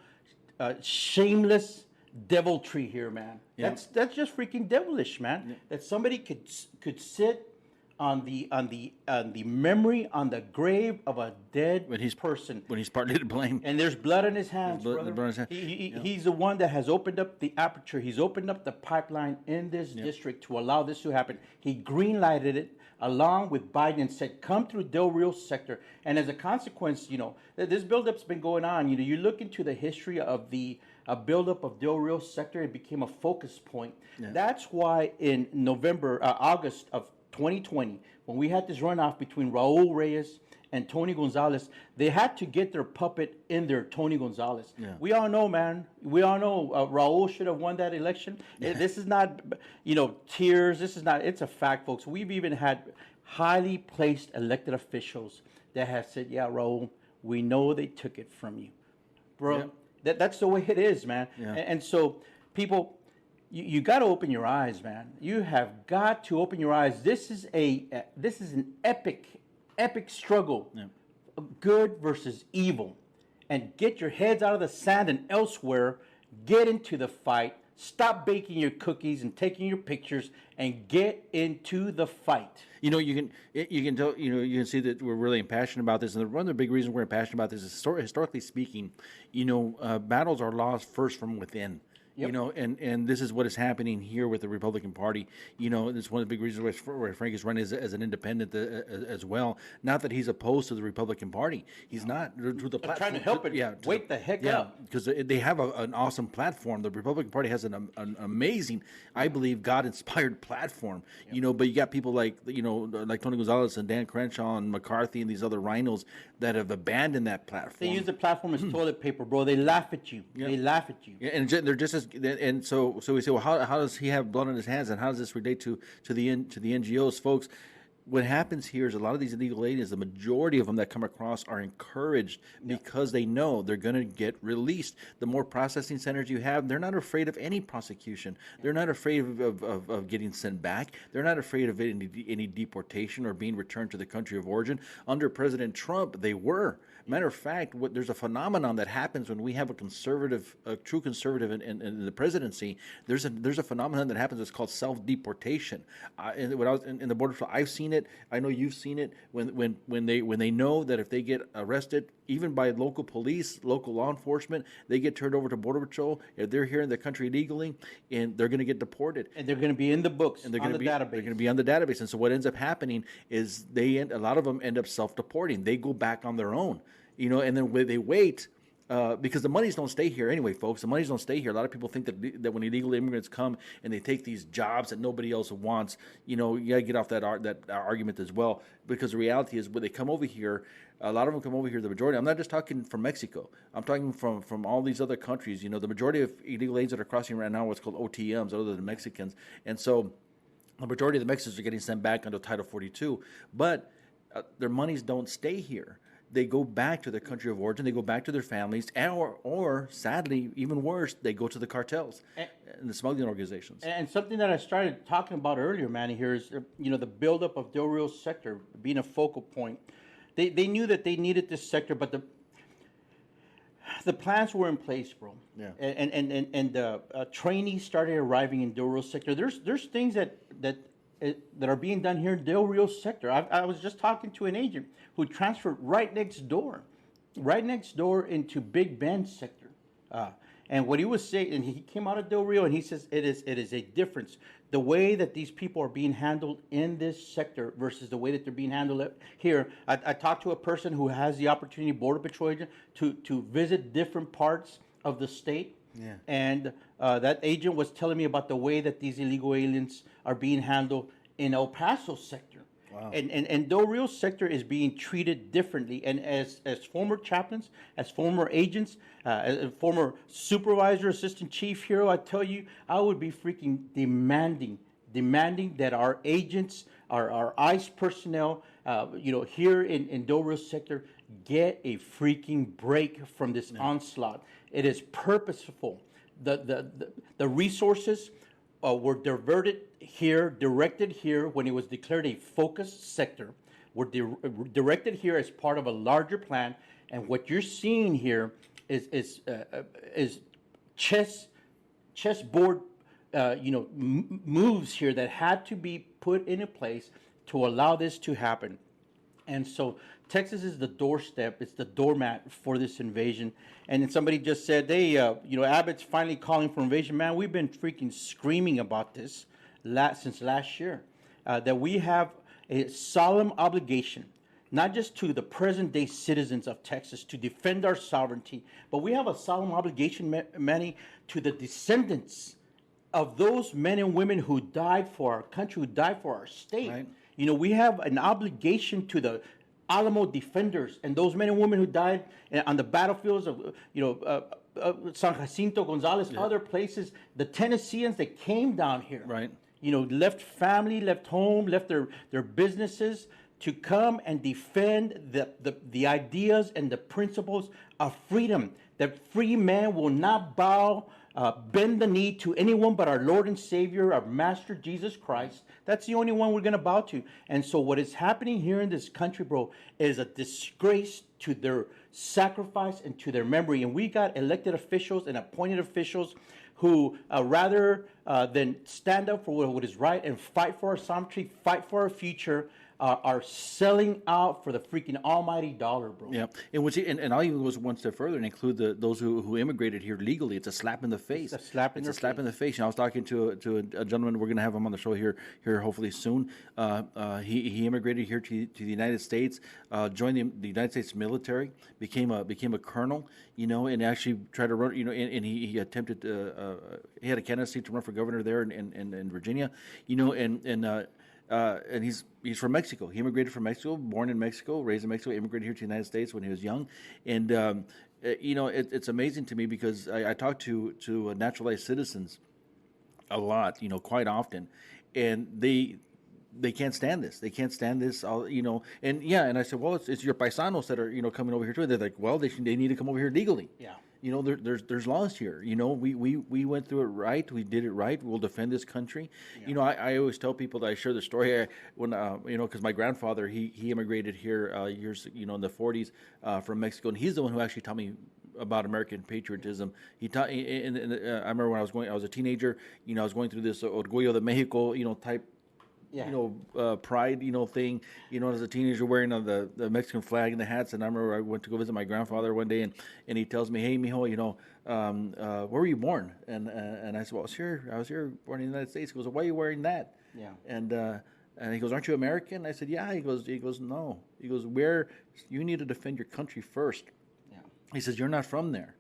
shameless deviltry here, man. Yeah. That's just freaking devilish, man. Yeah. That somebody could sit on the memory, on the grave of a dead person
when he's partly to blame,
and there's blood in his hands, brother. He's the one that has opened up the aperture. He's opened up the pipeline in this district to allow this to happen. He green-lighted it along with Biden and said, come through Del Rio sector. And as a consequence, this buildup has been going on. You look into the history of the buildup of Del Rio sector, it became a focus point. Yeah. That's why in August of 2020, when we had this runoff between Raul Reyes and Tony Gonzalez, they had to get their puppet in there, Tony Gonzalez. Yeah. We all know, man. We all know Raul should have won that election. Yeah. This is not, tears. This is not, it's a fact, folks. We've even had highly placed elected officials that have said, yeah, Raul, we know they took it from you. bro.
Yep.
That's the way it is, man.
Yeah.
And so, people, you got to open your eyes, man. You have got to open your eyes. This is an epic struggle,
Yeah.
good versus evil, and get your heads out of the sand and elsewhere. Get into the fight. Stop baking your cookies and taking your pictures, and get into the fight.
You know, you can tell. You know, you can see that we're really impassioned about this, and one of the big reasons we're impassioned about this is historically speaking. You know, battles are lost first from within.
Yep.
You know, and this is what is happening here with the Republican Party. You know, it's one of the big reasons why Frank is running as an independent as well. Not that he's opposed to the Republican Party. He's not. To the
I'm
platform,
trying to help it.
Yeah,
Wake the heck
yeah,
up.
because they have an awesome platform. The Republican Party has an amazing, I believe, God-inspired platform. Yep. You know, but you got people like like Tony Gonzalez and Dan Crenshaw and McCarthy and these other rhinos that have abandoned that platform.
They use the platform as toilet paper, bro. They laugh at you. Yep. They laugh at you.
Yeah, and they're just as. And so we say, well, how does he have blood on his hands, and how does this relate to the NGOs, folks? What happens here is a lot of these illegal aliens, the majority of them that come across are encouraged because they know they're going to get released. The more processing centers you have, they're not afraid of any prosecution. They're not afraid of getting sent back. They're not afraid of any deportation or being returned to the country of origin. Under President Trump, they were. Matter of fact, there's a phenomenon that happens when we have a true conservative in the presidency. There's a phenomenon that happens. It's called self-deportation. When I was in the border patrol, I've seen it. I know you've seen it. When they know that if they get arrested, even by local police, local law enforcement, they get turned over to border patrol. If they're here in the country illegally, and they're going to get deported,
and they're going to be in the books,
and they're
on the database.
They're going to be on the database. And so what ends up happening is a lot of them end up self-deporting. They go back on their own. You know, and then they wait because the monies don't stay here anyway, folks. The monies don't stay here. A lot of people think that when illegal immigrants come and they take these jobs that nobody else wants, you know, you got to get off that argument as well. Because the reality is when they come over here, a lot of them come over here, the majority. I'm not just talking from Mexico. I'm talking from all these other countries. You know, the majority of illegal aliens that are crossing right now are what's called OTMs, other than Mexicans. And so the majority of the Mexicans are getting sent back under Title 42. But their monies don't stay here. They go back to their country of origin. They go back to their families, or sadly, even worse, they go to the cartels and the smuggling organizations.
And something that I started talking about earlier, Manny, here is the buildup of Del Rio sector being a focal point. They knew that they needed this sector, but the plans were in place, bro.
Yeah.
And trainees started arriving in Del Rio sector. There's things that are being done here in Del Rio sector. I was just talking to an agent who transferred right next door into Big Bend sector. And what he was saying, and he came out of Del Rio, and he says it is a difference. The way that these people are being handled in this sector versus the way that they're being handled here. I talked to a person who has the opportunity, Border Patrol agent, to visit different parts of the state.
Yeah.
And that agent was telling me about the way that these illegal aliens are being handled in El Paso sector.
Wow.
And Del Rio sector is being treated differently. And as former chaplains, as former agents, as former supervisor, assistant chief hero, I tell you, I would be freaking demanding that our agents, our ICE personnel, here in Del Rio sector, get a freaking break from this onslaught. It is purposeful. The resources were directed here when it was declared a focused sector. Were directed here as part of a larger plan, and what you're seeing here is chessboard, moves here that had to be put into place to allow this to happen. And so Texas is the doorstep, it's the doormat for this invasion. And then somebody just said, hey, Abbott's finally calling for invasion. Man, we've been freaking screaming about this since last year, that we have a solemn obligation, not just to the present-day citizens of Texas to defend our sovereignty, but we have a solemn obligation, Manny, to the descendants of those men and women who died for our country, who died for our state.
Right.
We have an obligation to the Alamo defenders and those men and women who died on the battlefields of, San Jacinto, Gonzales, other places, the Tennesseans that came down here.
Right.
Left family, left home, left their businesses to come and defend the ideas and the principles of freedom, that free man will not bow, bend the knee to anyone but our Lord and Savior, our Master Jesus Christ. That's the only one we're going to bow to. And so what is happening here in this country, bro, is a disgrace to their sacrifice and to their memory. And we got elected officials and appointed officials who rather than stand up for what is right and fight for our sovereignty, fight for our future, are selling out for the freaking almighty dollar, bro.
Yeah, and I'll even go one step further and include those who immigrated here legally. It's a slap in the face.
It's a slap in
the face. And I was talking to a gentleman. We're going to have him on the show here hopefully soon. He immigrated here to the United States, joined the United States military, became a colonel, and actually tried to run, and he attempted he had a candidacy to run for governor there in Virginia, and he's from Mexico. He immigrated from Mexico, born in Mexico, raised in Mexico, immigrated here to the United States when he was young. And, it's amazing to me because I talk to naturalized citizens a lot, quite often. And they can't stand this. They can't stand this, And I said, well, it's your paisanos that are, coming over here too. They're like, well, they need to come over here legally.
Yeah.
There's laws here. We went through it right. We did it right. We'll defend this country.
Yeah.
I always tell people that I share the story when because my grandfather he immigrated here years in the 40s from Mexico, and he's the one who actually taught me about American patriotism. He taught. I remember when I was a teenager. I was going through this Orgullo de Mexico type.
Yeah.
Pride, thing, as a teenager wearing the Mexican flag and the hats. And I remember I went to go visit my grandfather one day, and he tells me, "Hey, mijo, where were you born?" And I said, "Well, I was here, born in the United States." He goes, "Why are you wearing that?"
Yeah.
And he goes, "Aren't you American?" I said, "Yeah." He goes, "No." He goes, you need to defend your country first."
Yeah.
He says, "You're not from there.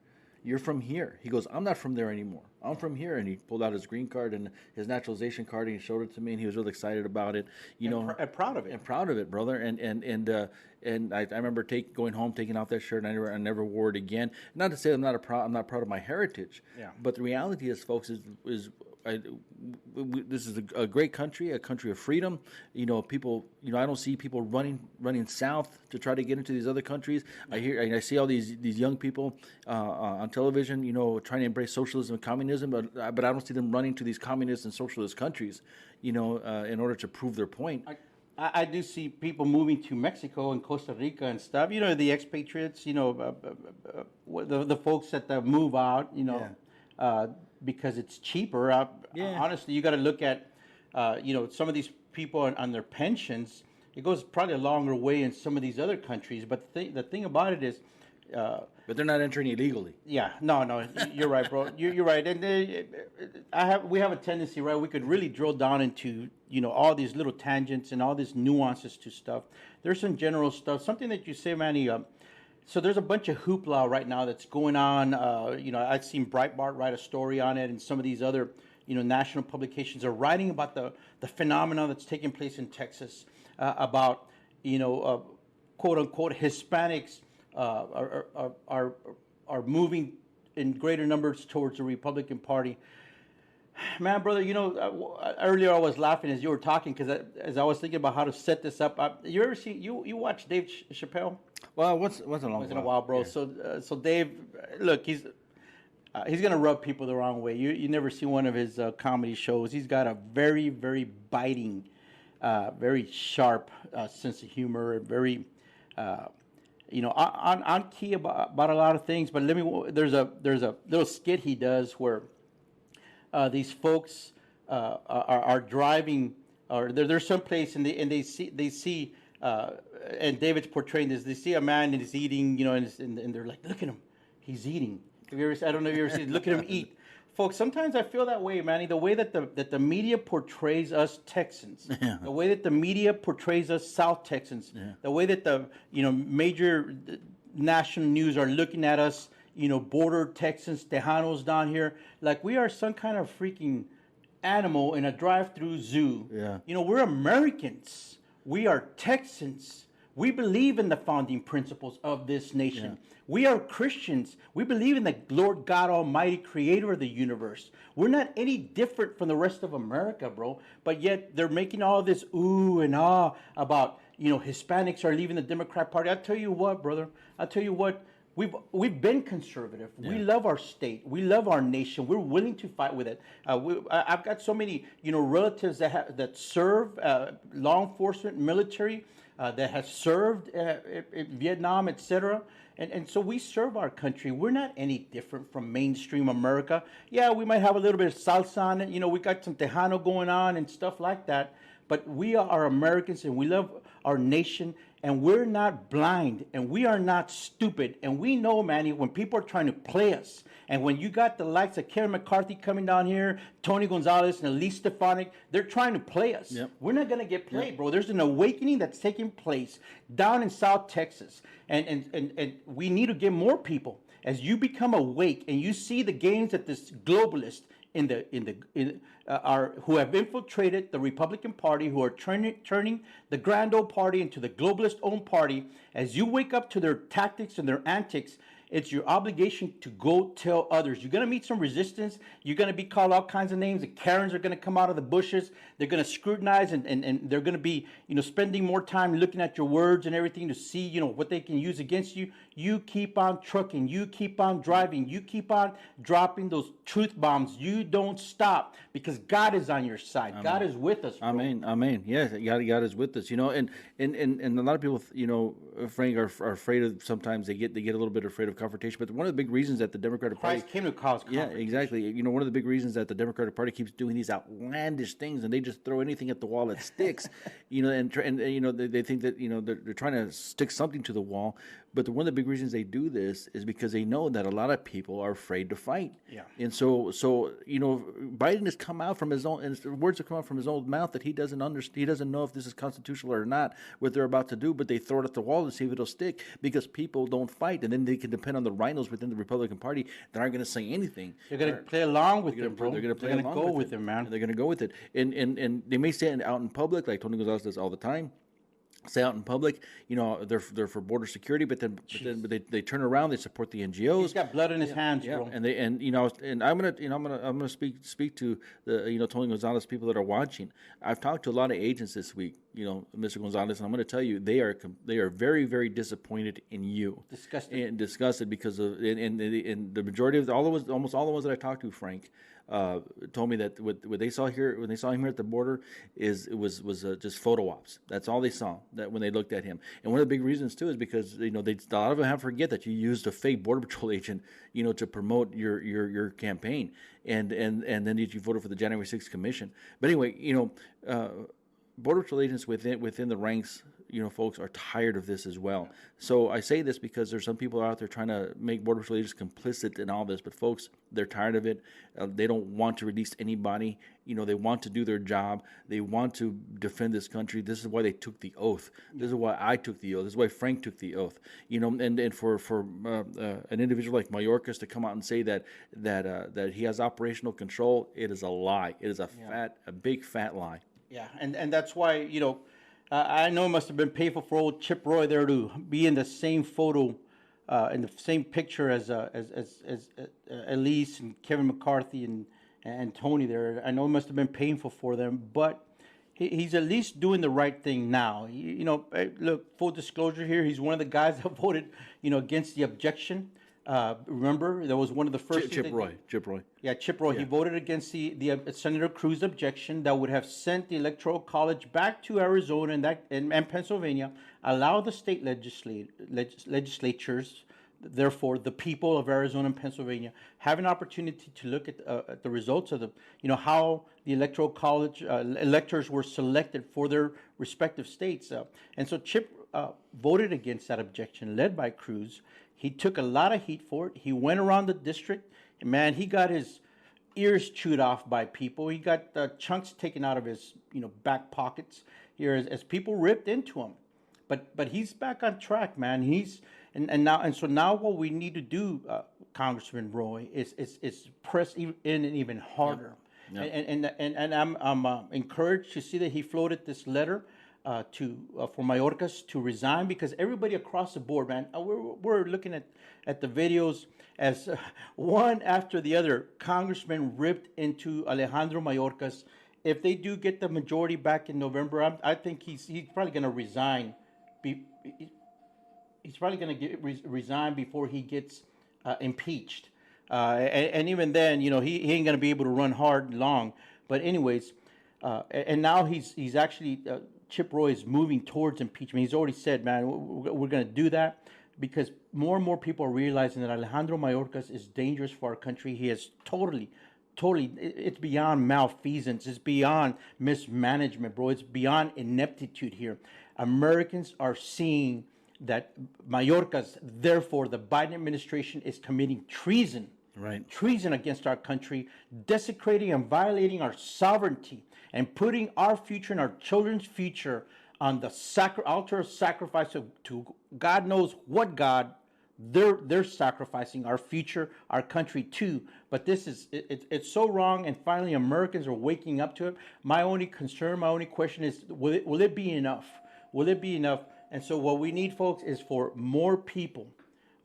You're from here." He goes, "I'm not from there anymore. I'm from here." And he pulled out his green card and his naturalization card, and he showed it to me, and he was really excited about it.
And proud of it.
And proud of it, brother. And I remember going home, taking off that shirt, and I never wore it again. Not to say I'm not proud of my heritage.
Yeah.
But the reality is, folks, this is a great country, a country of freedom. People. I don't see people running south to try to get into these other countries. I see all these young people on television, trying to embrace socialism and communism, but I don't see them running to these communist and socialist countries, in order to prove their point.
I do see people moving to Mexico and Costa Rica and stuff. The expatriates, the folks that move out, because it's cheaper. Honestly, you got to look at, some of these people on their pensions. It goes probably a longer way in some of these other countries. But the thing about it is,
but they're not entering illegally.
Yeah, no, you're right, bro. You're right, and we have a tendency, right? We could really drill down into all these little tangents and all these nuances to stuff. There's some general stuff. Something that you say, Manny. So there's a bunch of hoopla right now that's going on. I've seen Breitbart write a story on it, and some of these other national publications are writing about the phenomenon that's taking place in Texas about quote unquote Hispanics. Are moving in greater numbers towards the Republican Party. Man, brother, earlier I was laughing as you were talking because as I was thinking about how to set this up. You ever see you watch Dave Chappelle?
Well, once in a while,
bro. Yeah. So Dave, look, he's gonna rub people the wrong way. You never see one of his comedy shows. He's got a very, very biting, very sharp sense of humor, and very. On key about a lot of things, but there's a little skit he does where these folks are driving, or they're someplace and they see and David's portraying this. They see a man and he's eating, and they're like, "Look at him, he's eating." I don't know if you ever seen. Look at him eat. Folks, sometimes I feel that way, Manny. The way that the media portrays us Texans, the way that the media portrays us South Texans, the way that the major national news are looking at us, border Texans, Tejanos down here, like we are some kind of freaking animal in a drive-through zoo.
Yeah.
We're Americans. We are Texans. We believe in the founding principles of this nation. Yeah. We are Christians. We believe in the Lord God Almighty, creator of the universe. We're not any different from the rest of America, bro. But yet they're making all this ooh and ah about, Hispanics are leaving the Democrat Party. I'll tell you what, brother. I'll tell you what. we've been conservative. We love our state. We love our nation. We're willing to fight with it. I've got so many relatives that serve law enforcement, military, that have served in Vietnam, etc. And so we serve our country. We're not any different from mainstream America. Yeah, we might have a little bit of salsa on it. We got some Tejano going on and stuff like that. But we are Americans and we love our nation, and we're not blind and we are not stupid. And we know, Manny, when people are trying to play us, and when you got the likes of Kevin McCarthy coming down here, Tony Gonzalez and Elise Stefanik, they're trying to play us.
Yep.
We're not going to get played, bro. There's an awakening that's taking place down in South Texas. And we need to get more people. As you become awake and you see the games that this globalist who have infiltrated the Republican Party, who are turning the grand old party into the globalist-owned party, as you wake up to their tactics and their antics, it's your obligation to go tell others. You're going to meet some resistance. You're going to be called all kinds of names. The Karens are going to come out of the bushes. They're going to scrutinize, and they're going to be, spending more time looking at your words and everything to see, what they can use against you. You keep on trucking. You keep on driving. You keep on dropping those truth bombs. You don't stop, because God is on your side. Amen. God is with us, bro.
Amen. Amen. Yes, God is with us. And a lot of people, Frank, are afraid of, sometimes they get a little bit afraid of confrontation. But one of the big reasons that the Democratic Party
came to cause confrontation.
Yeah, exactly. One of the big reasons that the Democratic Party keeps doing these outlandish things, and they just throw anything at the wall that sticks, and they think that they're trying to stick something to the wall. But one of the big reasons they do this is because they know that a lot of people are afraid to fight.
Yeah.
And so Biden has come out from his own, and words have come out from his own mouth that he doesn't understand. He doesn't know if this is constitutional or not, what they're about to do. But they throw it at the wall to see if it'll stick, because people don't fight, and then they can depend on the rhinos within the Republican Party that aren't going to say anything.
They're going to play along with them, bro.
They're going to
go with it, man.
They're going to go with it, and they may say it out in public, like Tony Gonzalez does all the time. Say out in public, they're for border security, but they turn around, they support the NGOs.
He's got blood in his hands, bro.
And I'm gonna speak to the Tony Gonzalez people that are watching. I've talked to a lot of agents this week, Mr. Gonzalez, and I'm going to tell you they are very, very disappointed in you, disgusted because of and the majority of almost all the ones that I talked to, Frank, told me that what they saw here when they saw him here at the border was just photo ops. That's all they saw that when they looked at him. And one of the big reasons too is because a lot of them have to forget that you used a fake Border Patrol agent to promote your campaign, and then you voted for the January 6th commission. But anyway, Border Patrol agents within the ranks, folks, are tired of this as well. So I say this because there's some people out there trying to make Border Patrol agents complicit in all this. But folks, they're tired of it. They don't want to release anybody. They want to do their job. They want to defend this country. This is why they took the oath. This is why I took the oath. This is why Frank took the oath. And for an individual like Mayorkas to come out and say that he has operational control, it is a lie. It is a big fat lie.
Yeah, and that's why, I know it must have been painful for old Chip Roy there to be in the same photo, in the same picture as Elise and Kevin McCarthy and Tony there. I know it must have been painful for them, but he's at least doing the right thing now. Look, full disclosure here, he's one of the guys that voted, against the objection. Remember, that was one of the first.
Chip Roy.
Yeah, Chip Roy. Yeah. He voted against the Senator Cruz objection that would have sent the Electoral College back to Arizona and Pennsylvania, allow the state legislatures, therefore the people of Arizona and Pennsylvania, have an opportunity to look at the results of how the Electoral College electors were selected for their respective states. And so Chip voted against that objection, led by Cruz. He took a lot of heat for it. He went around the district, and man, he got his ears chewed off by people. He got chunks taken out of his, back pockets here as people ripped into him. But he's back on track, man. So now what we need to do, Congressman Roy, is press in even harder. Yep. And I'm encouraged to see that he floated this letter for Mayorkas to resign, because everybody across the board, man, we're looking at the videos as one after the other, congressmen ripped into Alejandro Mayorkas. If they do get the majority back in November, I think he's probably going to resign. going to resign before he gets impeached. And even then, he ain't going to be able to run hard long. But anyways, and now he's actually Chip Roy is moving towards impeachment. He's already said, man, we're going to do that because more and more people are realizing that Alejandro Mayorkas is dangerous for our country. He has totally, it's beyond malfeasance. It's beyond mismanagement, bro. It's beyond ineptitude here. Americans are seeing that Mayorkas, therefore, the Biden administration is committing treason.
Right.
Treason against our country, desecrating and violating our sovereignty, and putting our future and our children's future on the altar of sacrifice to God knows what God. They're sacrificing our future, our country too. But this is it's so wrong. And finally, Americans are waking up to it. My only concern, my only question is, will it be enough? Will it be enough? And so what we need, folks, is for more people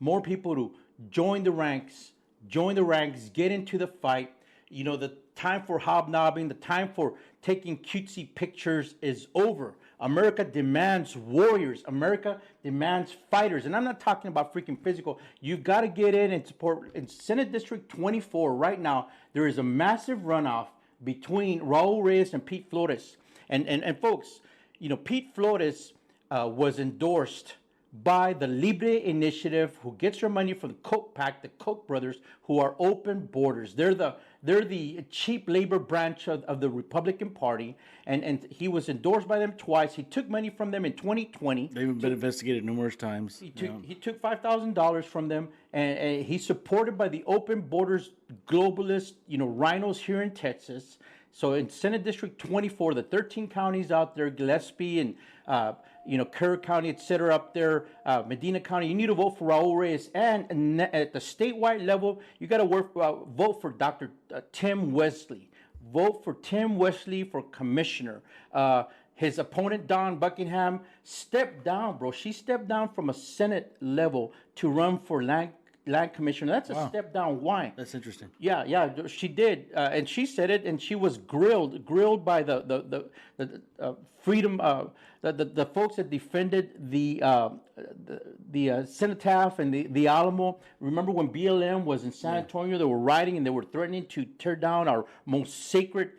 to join the ranks, get into the fight. The time for hobnobbing, the time for taking cutesy pictures is over. America demands warriors. America demands fighters. And I'm not talking about freaking physical. You've got to get in and support. In Senate District 24 right now, there is a massive runoff between Raul Reyes and Pete Flores. And folks, Pete Flores was endorsed by the Libre Initiative, who gets their money from the Koch PAC, the Koch brothers, who are open borders. They're the cheap labor branch of the Republican Party, and he was endorsed by them twice. He took money from them in 2020.
They've been investigated numerous times.
He took $5,000 from them, and he's supported by the open borders globalist, rhinos here in Texas. So in Senate District 24, the 13 counties out there, Gillespie and Kerr County, et cetera, up there, Medina County, you need to vote for Raul Reyes. And at the statewide level, you got to vote for Dr. Tim Wesley. Vote for Tim Wesley for commissioner. His opponent, Dawn Buckingham, stepped down, bro. She stepped down from a Senate level to run for land commissioner. That's a step down. Why?
That's interesting.
Yeah, she did, and she said it, and she was grilled by the freedom, the folks that defended the Cenotaph and the Alamo. Remember when BLM was in San Antonio? They were rioting and they were threatening to tear down our most sacred,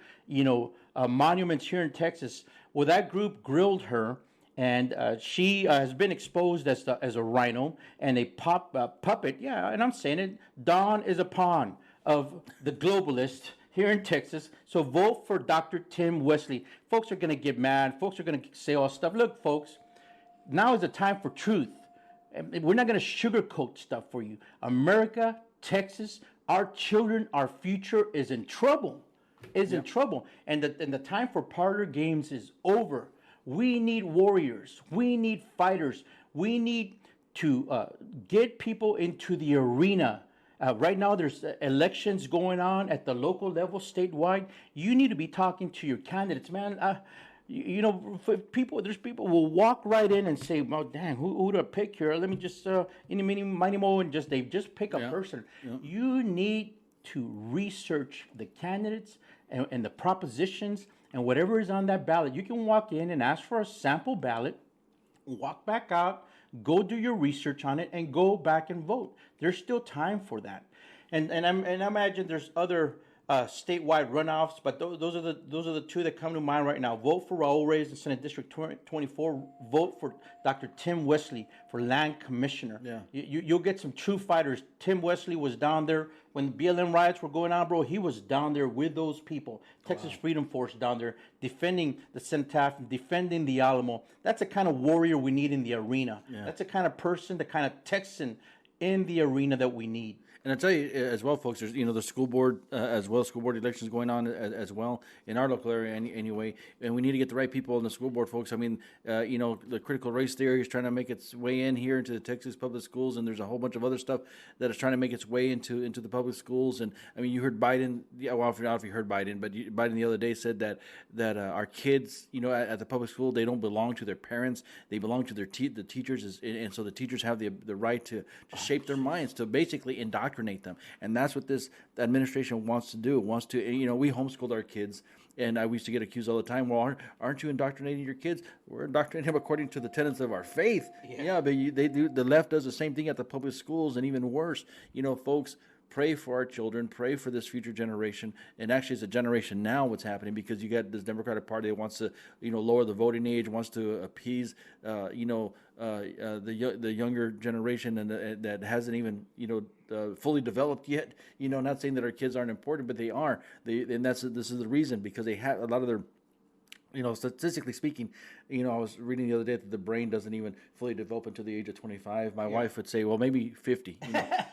monuments here in Texas. Well, that group grilled her. And she has been exposed as a rhino and a puppet. Yeah, and I'm saying it. Dawn is a pawn of the globalist here in Texas. So vote for Dr. Tim Wesley. Folks are going to get mad. Folks are going to say all stuff. Look, folks, now is the time for truth. And we're not going to sugarcoat stuff for you. America, Texas, our children, our future is in trouble. In trouble. And the time for parlor games is over. We need warriors. We need fighters. We need to get people into the arena. Right now, there's elections going on at the local level, statewide. You need to be talking to your candidates, man. There's people will walk right in and say, "Well, dang, who to pick here? Let me just mini mo," and they just pick a person. Yeah. You need to research the candidates and the propositions. And whatever is on that ballot, you can walk in and ask for a sample ballot, walk back out, go do your research on it, and go back and vote. There's still time for that. And I imagine there's other statewide runoffs, but those are the two that come to mind right now. Vote for Raul Reyes in Senate District 24. Vote for Dr. Tim Wesley for land commissioner. Yeah. You'll get some true fighters. Tim Wesley was down there when BLM riots were going on, bro. He was down there with those people. Texas Freedom Force down there defending the Cenotaph, defending the Alamo. That's the kind of warrior we need in the arena. Yeah. That's the kind of person, the kind of Texan in the arena that we need.
And I tell you as well, folks, there's the school board as well, school board elections going on as well in our local area anyway, and we need to get the right people on the school board, folks. I mean, the critical race theory is trying to make its way in here into the Texas public schools, and there's a whole bunch of other stuff that is trying to make its way into the public schools. And I mean, you heard Biden. Yeah, well, I don't know if you heard Biden, but Biden the other day said that our kids, at the public school, they don't belong to their parents; they belong to the teachers, and so the teachers have the right to shape their minds, to basically indoctrinate them. And that's what this administration wants to do. It wants to, we homeschooled our kids, And we used to get accused all the time. Well, aren't you indoctrinating your kids? We're indoctrinating them according to the tenets of our faith. Yeah, but they do. The left does the same thing at the public schools, and even worse. Folks, pray for our children, pray for this future generation. And actually, it's a generation now what's happening, because you got this Democratic Party that wants to, lower the voting age, wants to appease, the younger generation, and that hasn't even, fully developed yet. Not saying that our kids aren't important, but they are. And this is the reason, because they have a lot of their, statistically speaking, I was reading the other day that the brain doesn't even fully develop until the age of 25. My wife would say, well, maybe 50.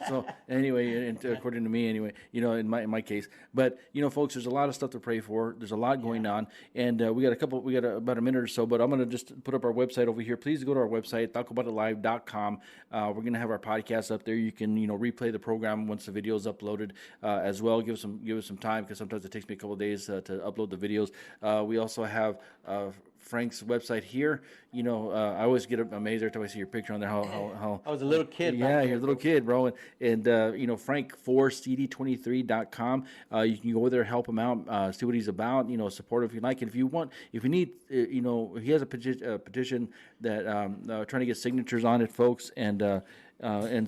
So anyway, and according to me, anyway, in my case. But folks, there's a lot of stuff to pray for. There's a lot going on, and we got about a minute or so. But I'm gonna just put up our website over here. Please go to our website, tacoboutitlive.com. We're gonna have our podcast up there. You can replay the program once the video is uploaded as well. Give us some time, because sometimes it takes me a couple of days to upload the videos. We also have Frank's website here. I always get amazed every time I see your picture on there. How
I was a little kid.
Yeah, you're a little kid, bro. And Frank4cd23.com. You can go over there, help him out, see what he's about. Support if you like. And if you need, he has a petition that trying to get signatures on it, folks. And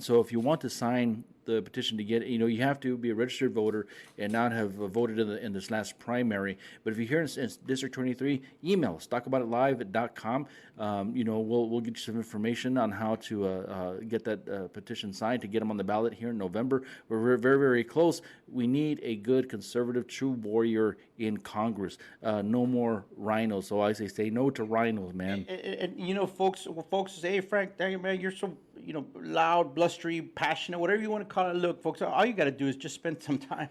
so if you want to sign the petition to get it, you have to be a registered voter and not have voted in this last primary. But if you're here in District 23, email us, tacoboutitlive.com. We'll get you some information on how to get that petition signed to get them on the ballot here in November. We're very, very close. We need a good conservative, true warrior in Congress. No more rhinos. So I say no to rhinos, man.
And folks say, hey, Frank, dang it, man, you're so loud, blustery, passionate, whatever you want to call it. Look, folks, all you got to do is just spend some time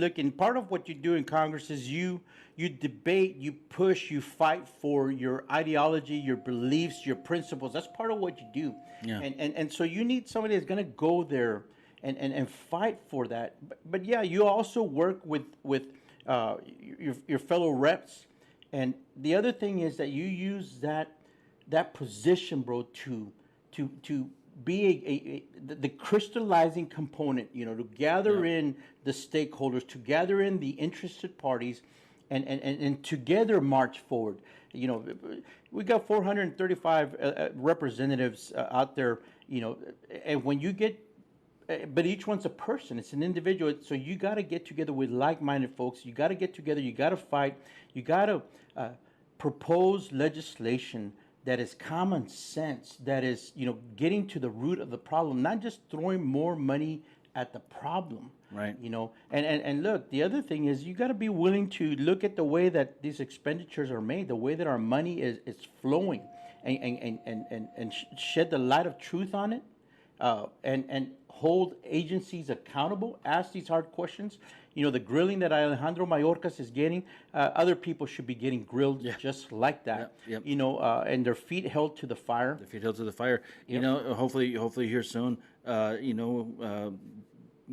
looking. Part of what you do in Congress is you debate, you push, you fight for your ideology, your beliefs, your principles. That's part of what you do. Yeah. And so you need somebody that's going to go there and fight for that. But yeah, you also work with your fellow reps. And the other thing is that you use that position, bro, to be the crystallizing component, to gather in the stakeholders, to gather in the interested parties, and together march forward. We got 435 representatives out there, and when you get, but each one's a person, it's an individual. So you got to get together with like-minded folks. You got to get together. You got to fight. You got to propose legislation that is common sense, that is, getting to the root of the problem, not just throwing more money at the problem.
Right.
And look, the other thing is you got to be willing to look at the way that these expenditures are made, the way that our money is flowing, and shed the light of truth on it, and hold agencies accountable, ask these hard questions. The grilling that Alejandro Mayorkas is getting, other people should be getting grilled just like that.
Yep.
And their feet held to the fire.
Their feet held to the fire. Yep. Hopefully here soon.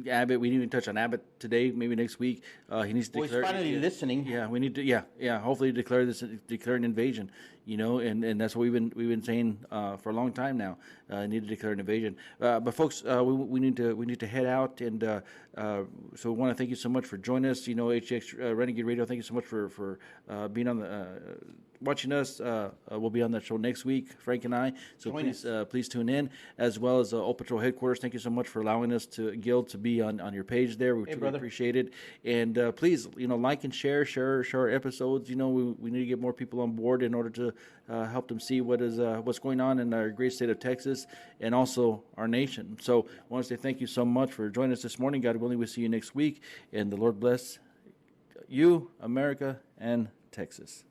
Abbott, we didn't even touch on Abbott today. Maybe next week. He needs to declare.
He's finally listening.
Yeah, we need to. Yeah. Hopefully declare an invasion. And that's what we've been saying for a long time now. Need to declare an invasion. But folks, we need to head out, and so we want to thank you so much for joining us. HX Renegade Radio. Thank you so much for being on the. Watching us. We'll be on that show next week, Frank and I. So please tune in, as well as Old Patrol Headquarters. Thank you so much for allowing us Gil, to be on your page there. We truly appreciate it. And please, like and share our episodes. We need to get more people on board in order to help them see what's going on in our great state of Texas and also our nation. So I want to say thank you so much for joining us this morning. God willing, we'll see you next week. And the Lord bless you, America, and Texas.